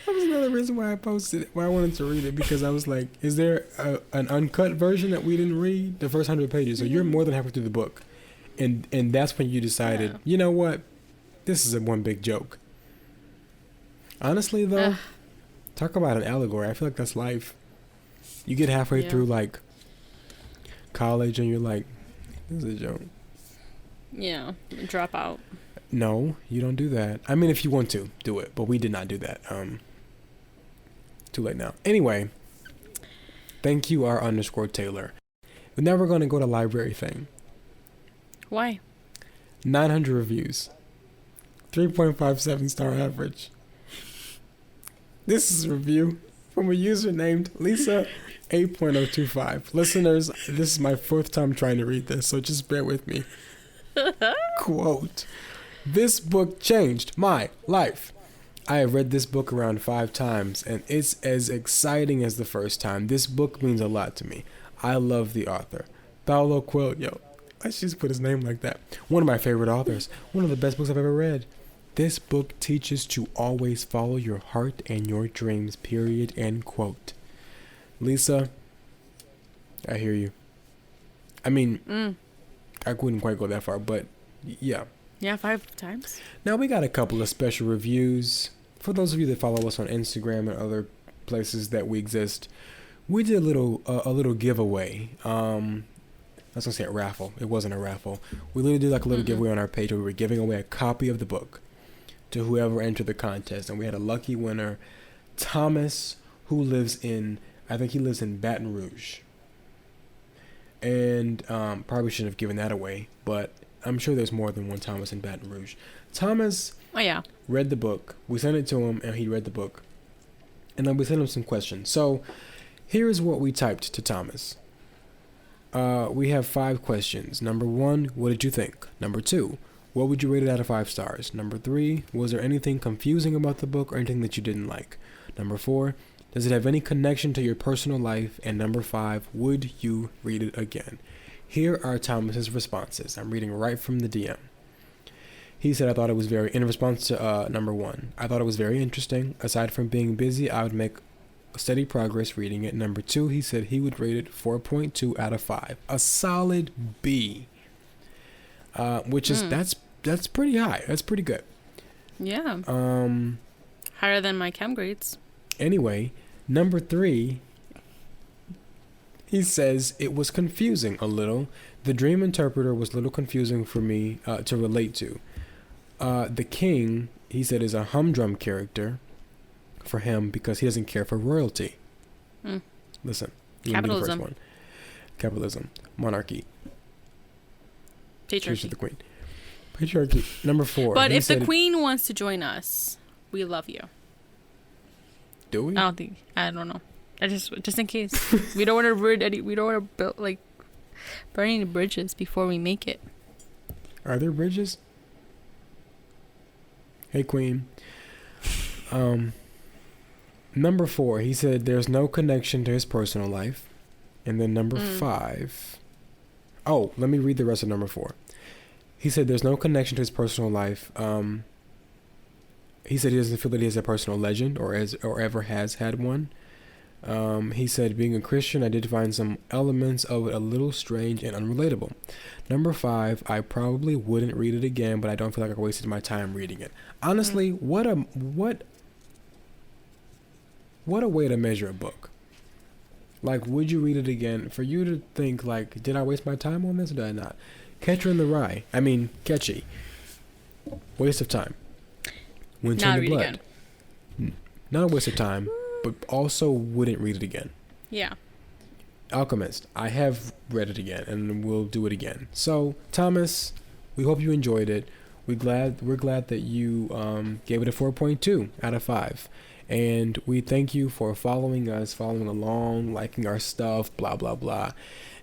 That was another reason why I posted it, why I wanted to read it, because I was like, is there an uncut version that we didn't read? The first 100 pages. So you're more than halfway through the book. And that's when you decided, you know what? This is one big joke. Honestly, though, talk about an allegory. I feel like that's life. You get halfway through, like, college and you're like, this is a joke. Yeah, drop out. No, you don't do that. I mean, if you want to, do it. But we did not do that. Too late now. Anyway, thank you, R_Taylor. But now we're going to go to library thing. Why? 900 reviews. 3.57 star average. This is a review from a user named Lisa 8.025. Listeners, this is my 4th time trying to read this, so just bear with me. Quote, this book changed my life. I have read this book around 5 times, and it's as exciting as the first time. This book means a lot to me. I love the author, Paulo Coelho. Let's just put his name like that. One of my favorite authors. One of the best books I've ever read. This book teaches to always follow your heart and your dreams, period, end quote. Lisa, I hear you. I mean, I wouldn't quite go that far, but yeah. Yeah, 5 times. Now we got a couple of special reviews. For those of you that follow us on Instagram and other places that we exist, we did a little giveaway. I was gonna say a raffle. It wasn't a raffle. We literally did like a little giveaway on our page where we were giving away a copy of the book to whoever entered the contest, and we had a lucky winner, Thomas, who lives in, I think he lives in Baton Rouge. And probably shouldn't have given that away, but I'm sure there's more than one Thomas in Baton Rouge. Thomas read the book. We sent it to him, and he read the book. And then we sent him some questions. So here's what we typed to Thomas. We have 5 questions. Number 1, what did you think? Number 2, what would you rate it out of 5 stars? Number 3, was there anything confusing about the book or anything that you didn't like? Number 4, does it have any connection to your personal life? And number 5, would you read it again? Here are Thomas's responses. I'm reading right from the DM. He said, I thought it was in response to number 1, I thought it was very interesting. Aside from being busy, I would make steady progress reading it. Number 2, he said he would rate it 4.2 out of 5. A solid B. Which is, that's pretty high. That's pretty good. Yeah. Higher than my chem grades. Anyway, number 3, he says it was confusing a little. The dream interpreter was a little confusing for me to relate to. The king, he said, is a humdrum character for him because he doesn't care for royalty. Listen. Capitalism. The first one. Capitalism. Monarchy. Patriarchy. Cheers to the queen. Patriarchy. Number 4. But if the queen wants to join us, we love you. Do we? I don't know. I just in case. We don't want to build like burn any bridges before we make it. Are there bridges? Hey, queen. Number 4, he said there's no connection to his personal life. And then number 5. Oh, let me read the rest of number 4. He said there's no connection to his personal life. He said he doesn't feel that he has a personal legend or ever has had one. He said being a Christian, I did find some elements of it a little strange and unrelatable. Number 5, I probably wouldn't read it again, but I don't feel like I wasted my time reading it. Honestly, what a way to measure a book. Like, would you read it again? For you to think, like, did I waste my time on this or did I not? Catcher in the Rye. I mean, Catchy. Waste of time. Winter in the Blood. Again. Not a waste of time, but also wouldn't read it again. Yeah. Alchemist. I have read it again, and we'll do it again. So, Thomas, we hope you enjoyed it. We're glad that you gave it a 4.2 out of 5. And we thank you for following us, following along, liking our stuff, blah, blah, blah.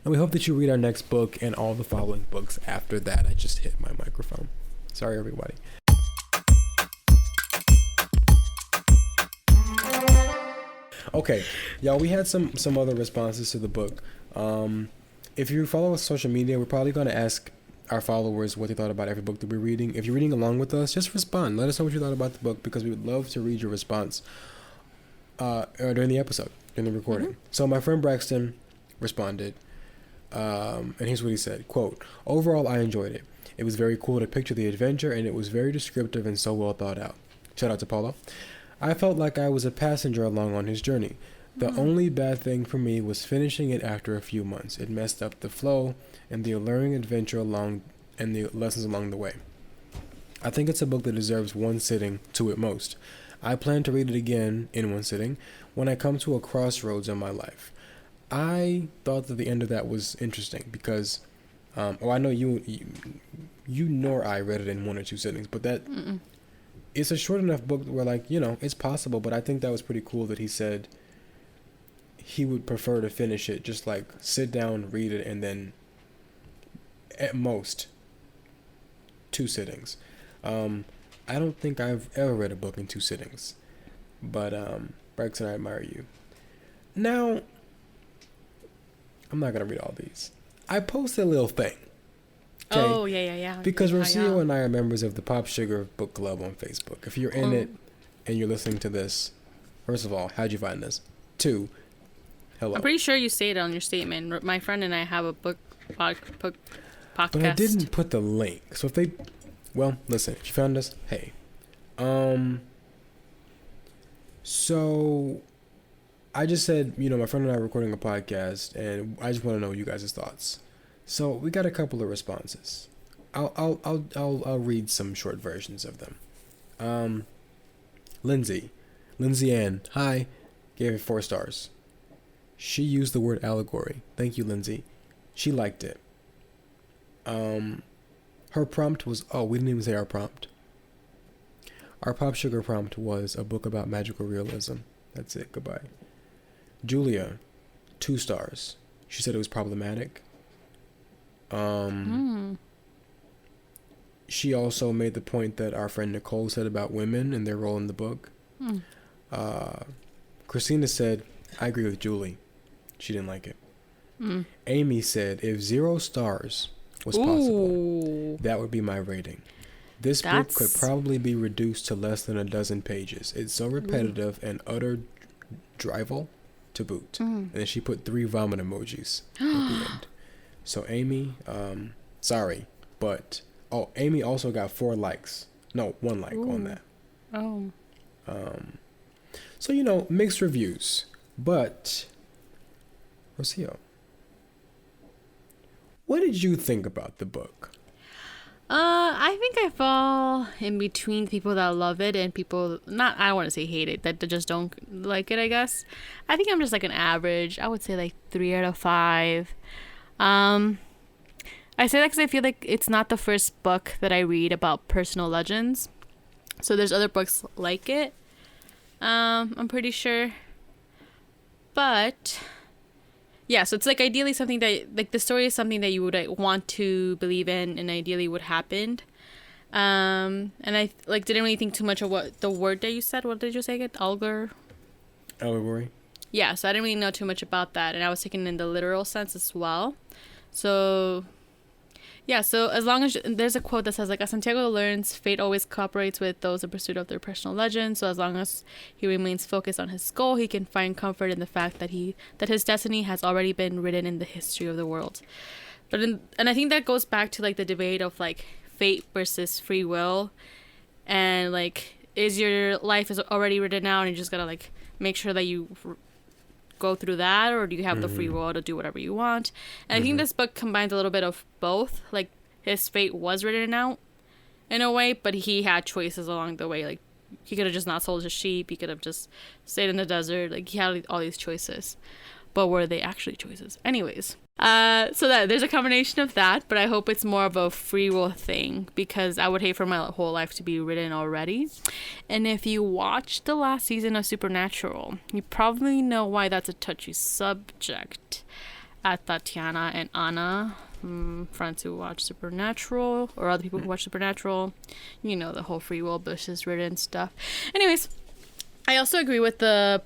And we hope that you read our next book and all the following books after that. I just hit my microphone. Sorry, everybody. Okay, y'all, we had some other responses to the book. If you follow us on social media, we're probably going to ask our followers what they thought about every book that we're reading. If you're reading along with us, just respond. Let us know what you thought about the book because we would love to read your response during the episode, during the recording. So my friend Braxton responded, and here's what he said, quote, overall, I enjoyed it. It was very cool to picture the adventure, and it was very descriptive and so well thought out. Shout out to Paulo. I felt like I was a passenger along on his journey. The only bad thing for me was finishing it after a few months. It messed up the flow and the alluring adventure along and the lessons along the way. I think it's a book that deserves one sitting, two at most. I plan to read it again in one sitting when I come to a crossroads in my life. I thought that the end of that was interesting because, I know you nor I read it in one or two sittings, but that it's a short enough book where, like, you know, it's possible. But I think that was pretty cool that he said he would prefer to finish it, just like sit down, read it, and then at most 2 sittings. I don't think I've ever read a book in 2 sittings, but Braxton, I admire you. Now, I'm not gonna read all these. I posted a little thing. Okay? Oh yeah. Because Rocio and I are members of the Pop Sugar Book Club on Facebook. If you're in it and you're listening to this, first of all, how'd you find this? 2, hello. I'm pretty sure you stated on your statement. My friend and I have a book podcast. But I didn't put the link. So if they, well, listen. If you found us, hey. So I just said, you know, my friend and I are recording a podcast, and I just want to know you guys' thoughts. So we got a couple of responses. I'll read some short versions of them. Lindsay Ann, hi, gave it 4 stars. She used the word allegory. Thank you, Lindsay. She liked it. Her prompt was, we didn't even say our prompt. Our Pop Sugar prompt was a book about magical realism. That's it. Goodbye. Julia, 2 stars. She said it was problematic. She also made the point that our friend Nicole said about women and their role in the book. Christina said, I agree with Julie. She didn't like it. Amy said, if 0 stars was possible, that would be my rating. This book could probably be reduced to less than a dozen pages. It's so repetitive and utter drivel to boot. And then she put 3 vomit emojis at the end. So Amy, sorry, but Amy also got 4 likes. No, 1 like on that. So, you know, mixed reviews. But Rocio, what did you think about the book? I think I fall in between people that love it and people not. I don't want to say hate it, that just don't like it. I guess. I think I'm just like an average. I would say like 3 out of 5. I say that because I feel like it's not the first book that I read about personal legends. So there's other books like it. I'm pretty sure. But yeah, so it's like ideally something that like the story is something that you would like, want to believe in and ideally would happen. And I like didn't really think too much of what the word that you said. What did you say again? Allegory. Yeah, so I didn't really know too much about that, and I was taking it in the literal sense as well. So yeah, so as long as there's a quote that says like, as Santiago learns, fate always cooperates with those in pursuit of their personal legend. So as long as he remains focused on his goal, he can find comfort in the fact that his destiny has already been written in the history of the world. And I think that goes back to like the debate of like fate versus free will, and like is your life is already written out and you just gotta like make sure that you go through that, or do you have the free will to do whatever you want? And I think this book combines a little bit of both. Like his fate was written out in a way, but he had choices along the way. Like he could have just not sold his sheep, he could have just stayed in the desert. Like he had all these choices, but were they actually choices? Anyways, so that there's a combination of that, but I hope it's more of a free will thing, because I would hate for my whole life to be written already. And if you watched the last season of Supernatural, you probably know why that's a touchy subject. Tatiana and Anna, friends who watch Supernatural, or other people who watch Supernatural, you know, the whole free will versus written stuff. Anyways, I also agree with the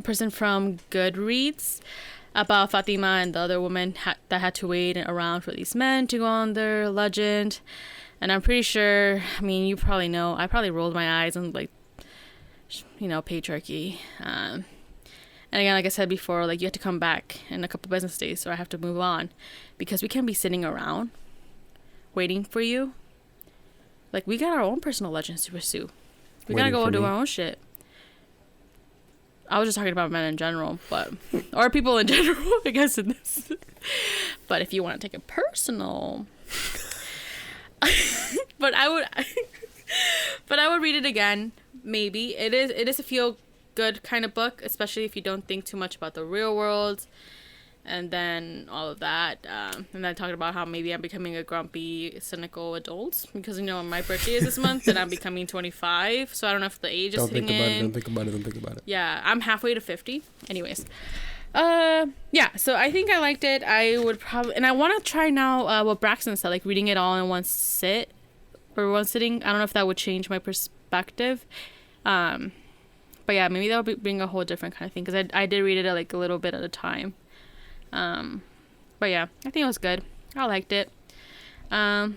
person from Goodreads about Fatima and the other woman that had to wait around for these men to go on their legend. And I'm pretty sure, I mean, you probably know, I probably rolled my eyes on, like, you know, patriarchy. And again, like I said before, like, you have to come back in a couple business days, so I have to move on. Because we can't be sitting around waiting for you. Like, we got our own personal legends to pursue. We gotta go do our own shit. I was just talking about men in general, but or people in general, I guess in this. But if you want to take it personal, but I would read it again. Maybe it is a feel good kind of book, especially if you don't think too much about the real world, and then all of that. And then talking about how maybe I'm becoming a grumpy, cynical adult because, you know, my birthday is this month and I'm becoming 25. So I don't know if the age is hitting in. Don't think about it. Yeah, I'm halfway to 50. Anyways. Yeah, so I think I liked it. I would probably, and I want to try now what Braxton said, like reading it all in one sit or one sitting. I don't know if that would change my perspective. But yeah, maybe that would bring a whole different kind of thing, because I did read it like a little bit at a time. But yeah, I think it was good. I liked it. Yeah.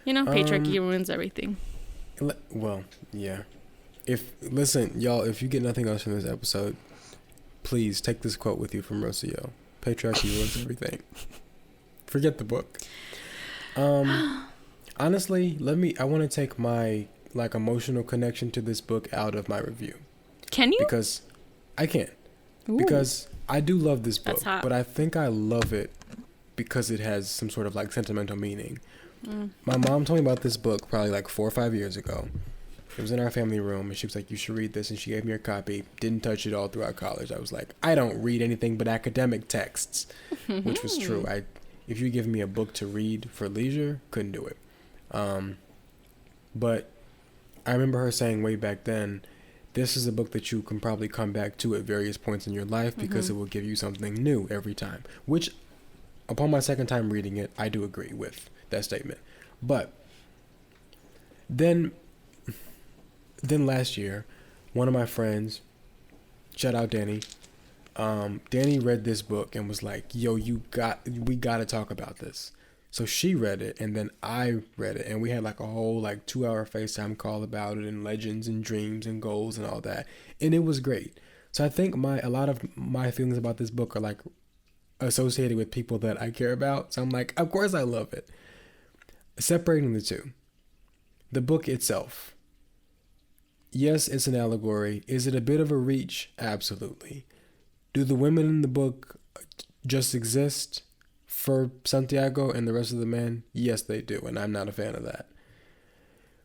You know, patriarchy ruins everything. Well, yeah. Listen, y'all, if you get nothing else from this episode, please take this quote with you from Rocio. Patriarchy ruins everything. Forget the book. Honestly, I want to take my like emotional connection to this book out of my review. Can you? Because I can. Ooh. Because I do love this book, That's hot. but I think I love it because it has some sort of like sentimental meaning. My mom told me about this book probably like 4 or 5 years ago. It was in our family room, and she was like, "You should read this," and she gave me a copy. Didn't touch it all throughout college. I was like, I don't read anything but academic texts, which was true. If you give me a book to read for leisure, couldn't do it. But I remember her saying way back then, this is a book that you can probably come back to at various points in your life because it will give you something new every time. Which, upon my second time reading it, I do agree with that statement. But then last year, one of my friends, shout out Danny, Danny read this book and was like, yo, we got to talk about this. So she read it, and then I read it, and we had like a whole like 2-hour FaceTime call about it, and legends and dreams and goals and all that, and it was great. So I think a lot of my feelings about this book are like associated with people that I care about. So I'm like, of course I love it. Separating the two, the book itself. Yes, it's an allegory. Is it a bit of a reach? Absolutely. Do the women in the book just exist? for Santiago and the rest of the men? Yes, they do, and I'm not a fan of that.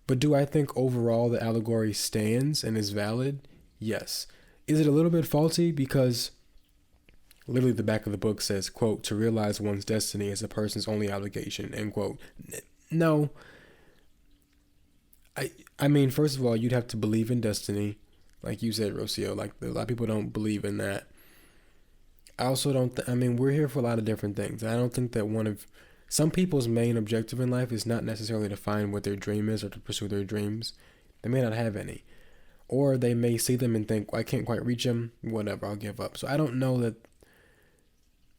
But do I think overall the allegory stands and is valid? Yes. Is it a little bit faulty? Because literally the back of the book says, quote, to realize one's destiny is a person's only obligation, end quote. No. I mean, first of all, you'd have to believe in destiny. Like you said, Rocio, like a lot of people don't believe in that. I also don't, we're here for a lot of different things. I don't think that some people's main objective in life is not necessarily to find what their dream is or to pursue their dreams. They may not have any. Or they may see them and think, well, I can't quite reach them, whatever, I'll give up. So I don't know that,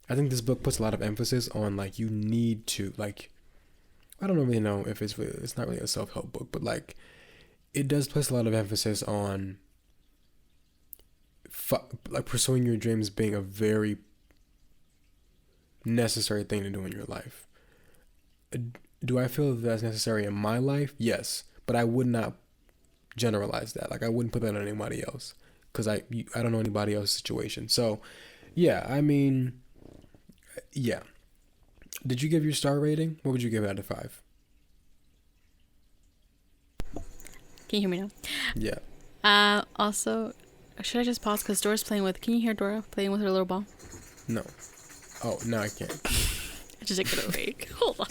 I think this book puts a lot of emphasis on, like, you need to, like, I don't really know if it's not really a self-help book, but, like, it does place a lot of emphasis on, like, pursuing your dreams being a very necessary thing to do in your life. Do I feel that that's necessary in my life? Yes, but I would not generalize that. Like, I wouldn't put that on anybody else because I don't know anybody else's situation. So, yeah, yeah. Did you give your star rating? What would you give it out of 5? Can you hear me now? Yeah. Also, should I just pause because Dora's playing with? Can you hear Dora playing with her little ball? No. Oh, no, I can't. I just take it away. Hold on.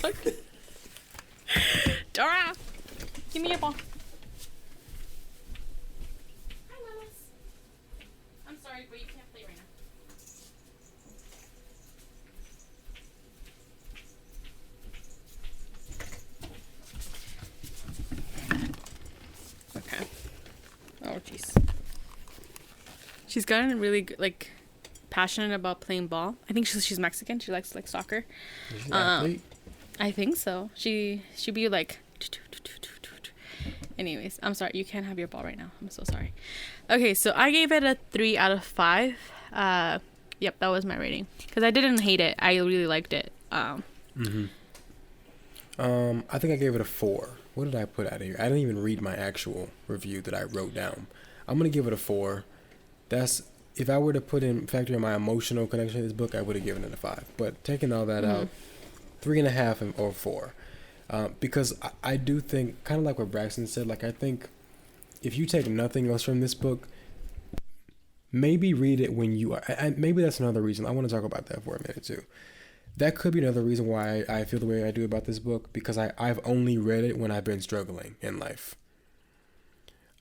Dora, give me your ball. Hi, Mamas. I'm sorry, but you can't play right now. Okay. Oh, jeez. She's gotten really like passionate about playing ball. I think she's Mexican. She likes like soccer. Is she an athlete? I think so. She'd be like. Anyways, I'm sorry. You can't have your ball right now. I'm so sorry. Okay, so I gave it a 3 out of 5. Yep, that was my rating because I didn't hate it. I really liked it. I think I gave it a 4. What did I put out of here? I didn't even read my actual review that I wrote down. I'm gonna give it a 4. That's if I were to factor in my emotional connection to this book, I would have given it a 5. But taking all that out, 3.5 or 4. Because I do think, kind of like what Braxton said, like I think if you take nothing else from this book, maybe read it when you are. Maybe that's another reason. I want to talk about that for a minute too. That could be another reason why I feel the way I do about this book, because I've only read it when I've been struggling in life.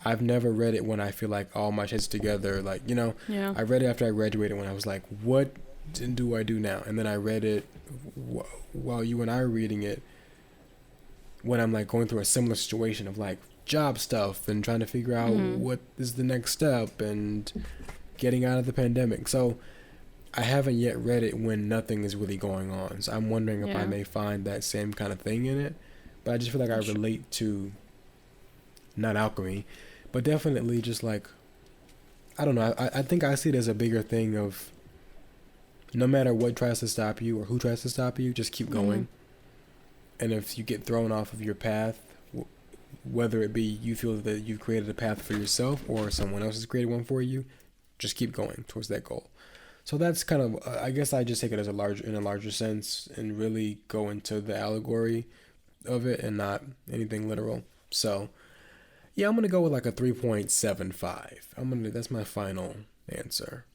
I've never read it when I feel like all my shit's together. Like, you know, Yeah. I read it after I graduated when I was like, what do I do now? And then I read it while you and I were reading it when I'm like going through a similar situation of like job stuff and trying to figure out what is the next step and getting out of the pandemic. So I haven't yet read it when nothing is really going on. So I'm wondering if I may find that same kind of thing in it. But I just feel like I relate to, not alchemy, but definitely just like, I don't know. I think I see it as a bigger thing of no matter what tries to stop you or who tries to stop you, just keep going. And if you get thrown off of your path, whether it be you feel that you've created a path for yourself or someone else has created one for you, just keep going towards that goal. So that's kind of, I guess I just take it as in a larger sense and really go into the allegory of it and not anything literal. So yeah, I'm going to go with like a 3.75. That's my final answer.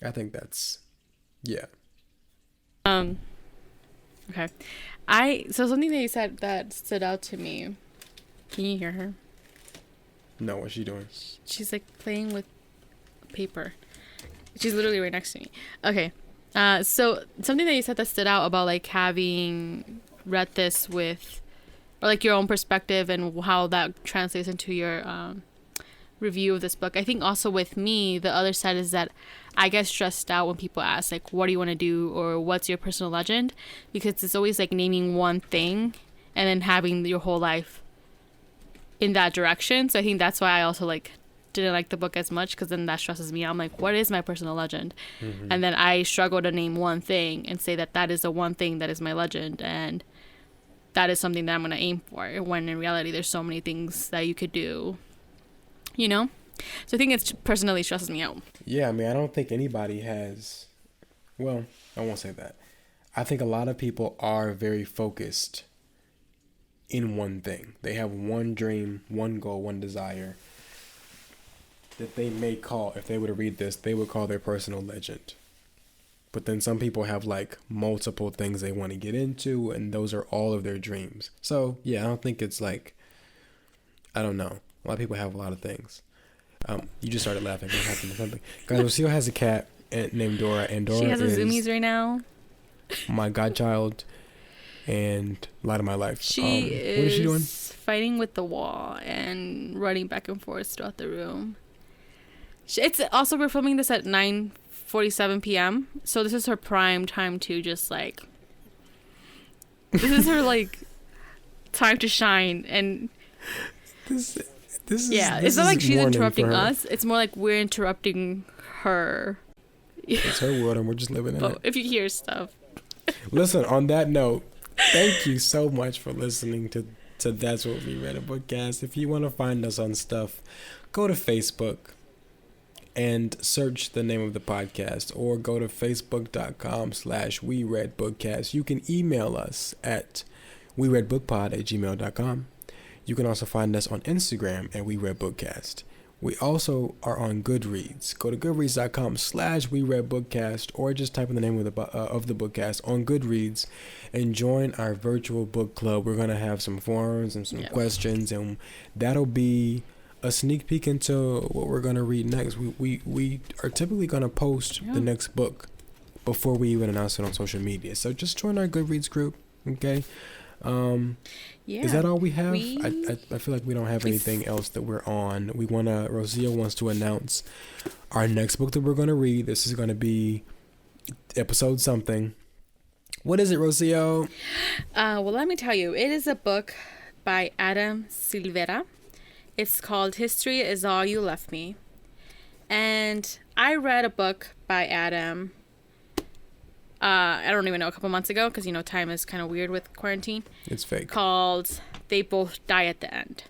I think that's, yeah. Okay. So something that you said that stood out to me. Can you hear her? No, what's she doing? She's like playing with paper. She's literally right next to me. Okay. So something that you said that stood out about like having read this with, or like your own perspective and how that translates into your review of this book. I think also with me, the other side is that I get stressed out when people ask like, what do you want to do? Or what's your personal legend? Because it's always like naming one thing and then having your whole life in that direction. So I think that's why I also like didn't like the book as much, because then that stresses me out. I'm like, what is my personal legend? And then I struggle to name one thing and say that is the one thing that is my legend, and that is something that I'm going to aim for, when in reality there's so many things that you could do, you know? So I think it personally stresses me out. Yeah, I mean, I don't think anybody has, well, I won't say that. I think a lot of people are very focused in one thing. They have one dream, one goal, one desire that they may call, if they were to read this, they would call their personal legend. But then some people have like multiple things they want to get into, and those are all of their dreams. So yeah, I don't think it's like, I don't know. A lot of people have a lot of things. You just started laughing. What happened to something? Guys, Lucille has a cat named Dora, and Dora she has is a zoomies right now. my godchild and light of my life. She what is she doing? Fighting with the wall and running back and forth throughout the room. It's also, we're filming this at 9:47 p.m. So this is her prime time to just like, this is her like time to shine. And This it's not like she's interrupting us. It's more like we're interrupting her. It's her world and we're just living in it. If you hear stuff. Listen, on that note, thank you so much for listening to That's What We Read, a Bookcast. If you want to find us on stuff, go to Facebook and search the name of the podcast, or go to facebook.com/wereadbookcast. You can email us at wereadbookpod@gmail.com. You can also find us on Instagram at wereadbookcast. We also are on Goodreads. Go to goodreads.com/wereadbookcast, or just type in the name of the bookcast on Goodreads and join our virtual book club. We're going to have some forums and some questions, and that'll be a sneak peek into what we're going to read next. We are typically going to post the next book before we even announce it on social media. So just join our Goodreads group, okay? Is that all we have? I feel like we don't have anything else that we're on. Rosia wants to announce our next book that we're going to read. This is going to be episode something. What is it, Rosia? Well, let me tell you. It is a book by Adam Silvera. It's called History Is All You Left Me. And I read a book by Adam, I don't even know, a couple months ago, because, time is kind of weird with quarantine. It's fake. Called They Both Die at the End.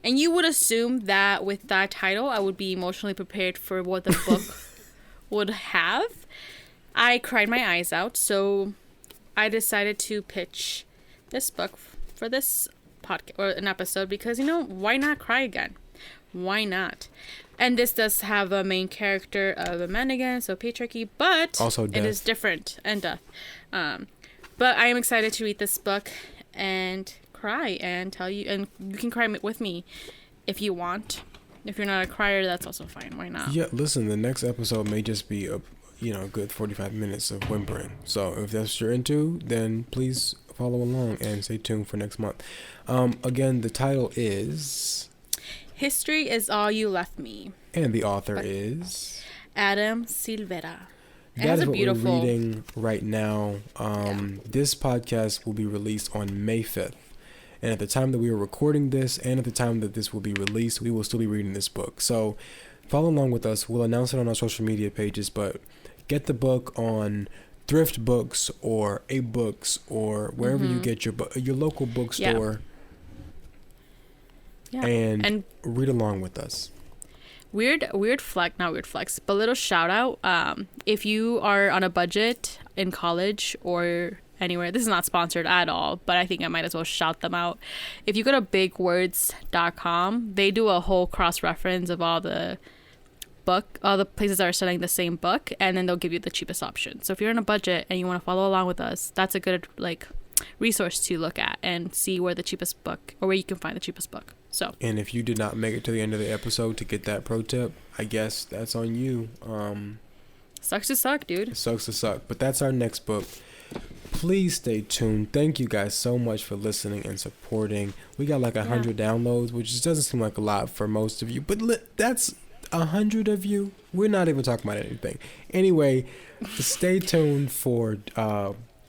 And you would assume that with that title, I would be emotionally prepared for what the book would have. I cried my eyes out, so I decided to pitch this book for this podcast or an episode, because why not cry again? Why not? And this does have a main character of a man again, so patriarchy, but also death. It is different, and death. But I am excited to read this book and cry and tell you, and you can cry with me if you want. If you're not a crier, that's also fine. Why not? Yeah, listen, the next episode may just be a good 45 minutes of whimpering. So if that's what you're into, then please follow along and stay tuned for next month. Again, the title is History Is All You Left Me. And the author is Adam Silvera. That is what we're reading right now. This podcast will be released on May 5th. And at the time that we are recording this, and at the time that this will be released, we will still be reading this book. So follow along with us. We'll announce it on our social media pages, but get the book on Thrift Books or A-Books or wherever you get your local bookstore. Yeah. And read along with us. Not weird flex, but little shout out. If you are on a budget in college or anywhere, this is not sponsored at all, but I think I might as well shout them out. If you go to bigwords.com, they do a whole cross-reference of all the places that are selling the same book, and then they'll give you the cheapest option. So if you're on a budget and you want to follow along with us, that's a good resource to look at and see where the cheapest book, or where you can find the cheapest book. So, and if you did not make it to the end of the episode to get that pro tip, I guess that's on you. Sucks to suck, dude. It sucks to suck. But that's our next book. Please stay tuned. Thank you guys so much for listening and supporting. We got 100 downloads, which just doesn't seem like a lot for most of you, but that's 100 of you. We're not even talking about anything. Anyway, stay tuned for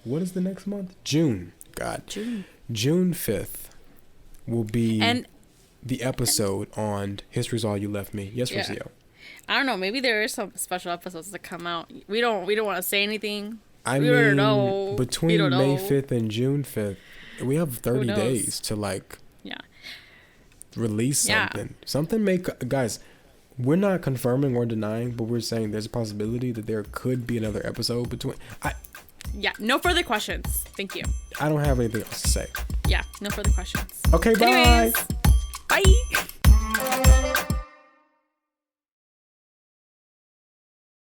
what is the next month? June. June 5th will be the episode on History's All You Left Me. Yes, Rocio. I don't know. Maybe there are some special episodes that come out. We don't want to say anything. I mean, between May 5th and June 5th, we have 30 days to release something. Something guys, we're not confirming or denying, but we're saying there's a possibility that there could be another episode between. Yeah, no further questions. Thank you. I don't have anything else to say. Yeah, no further questions. Okay, bye. Anyways, bye.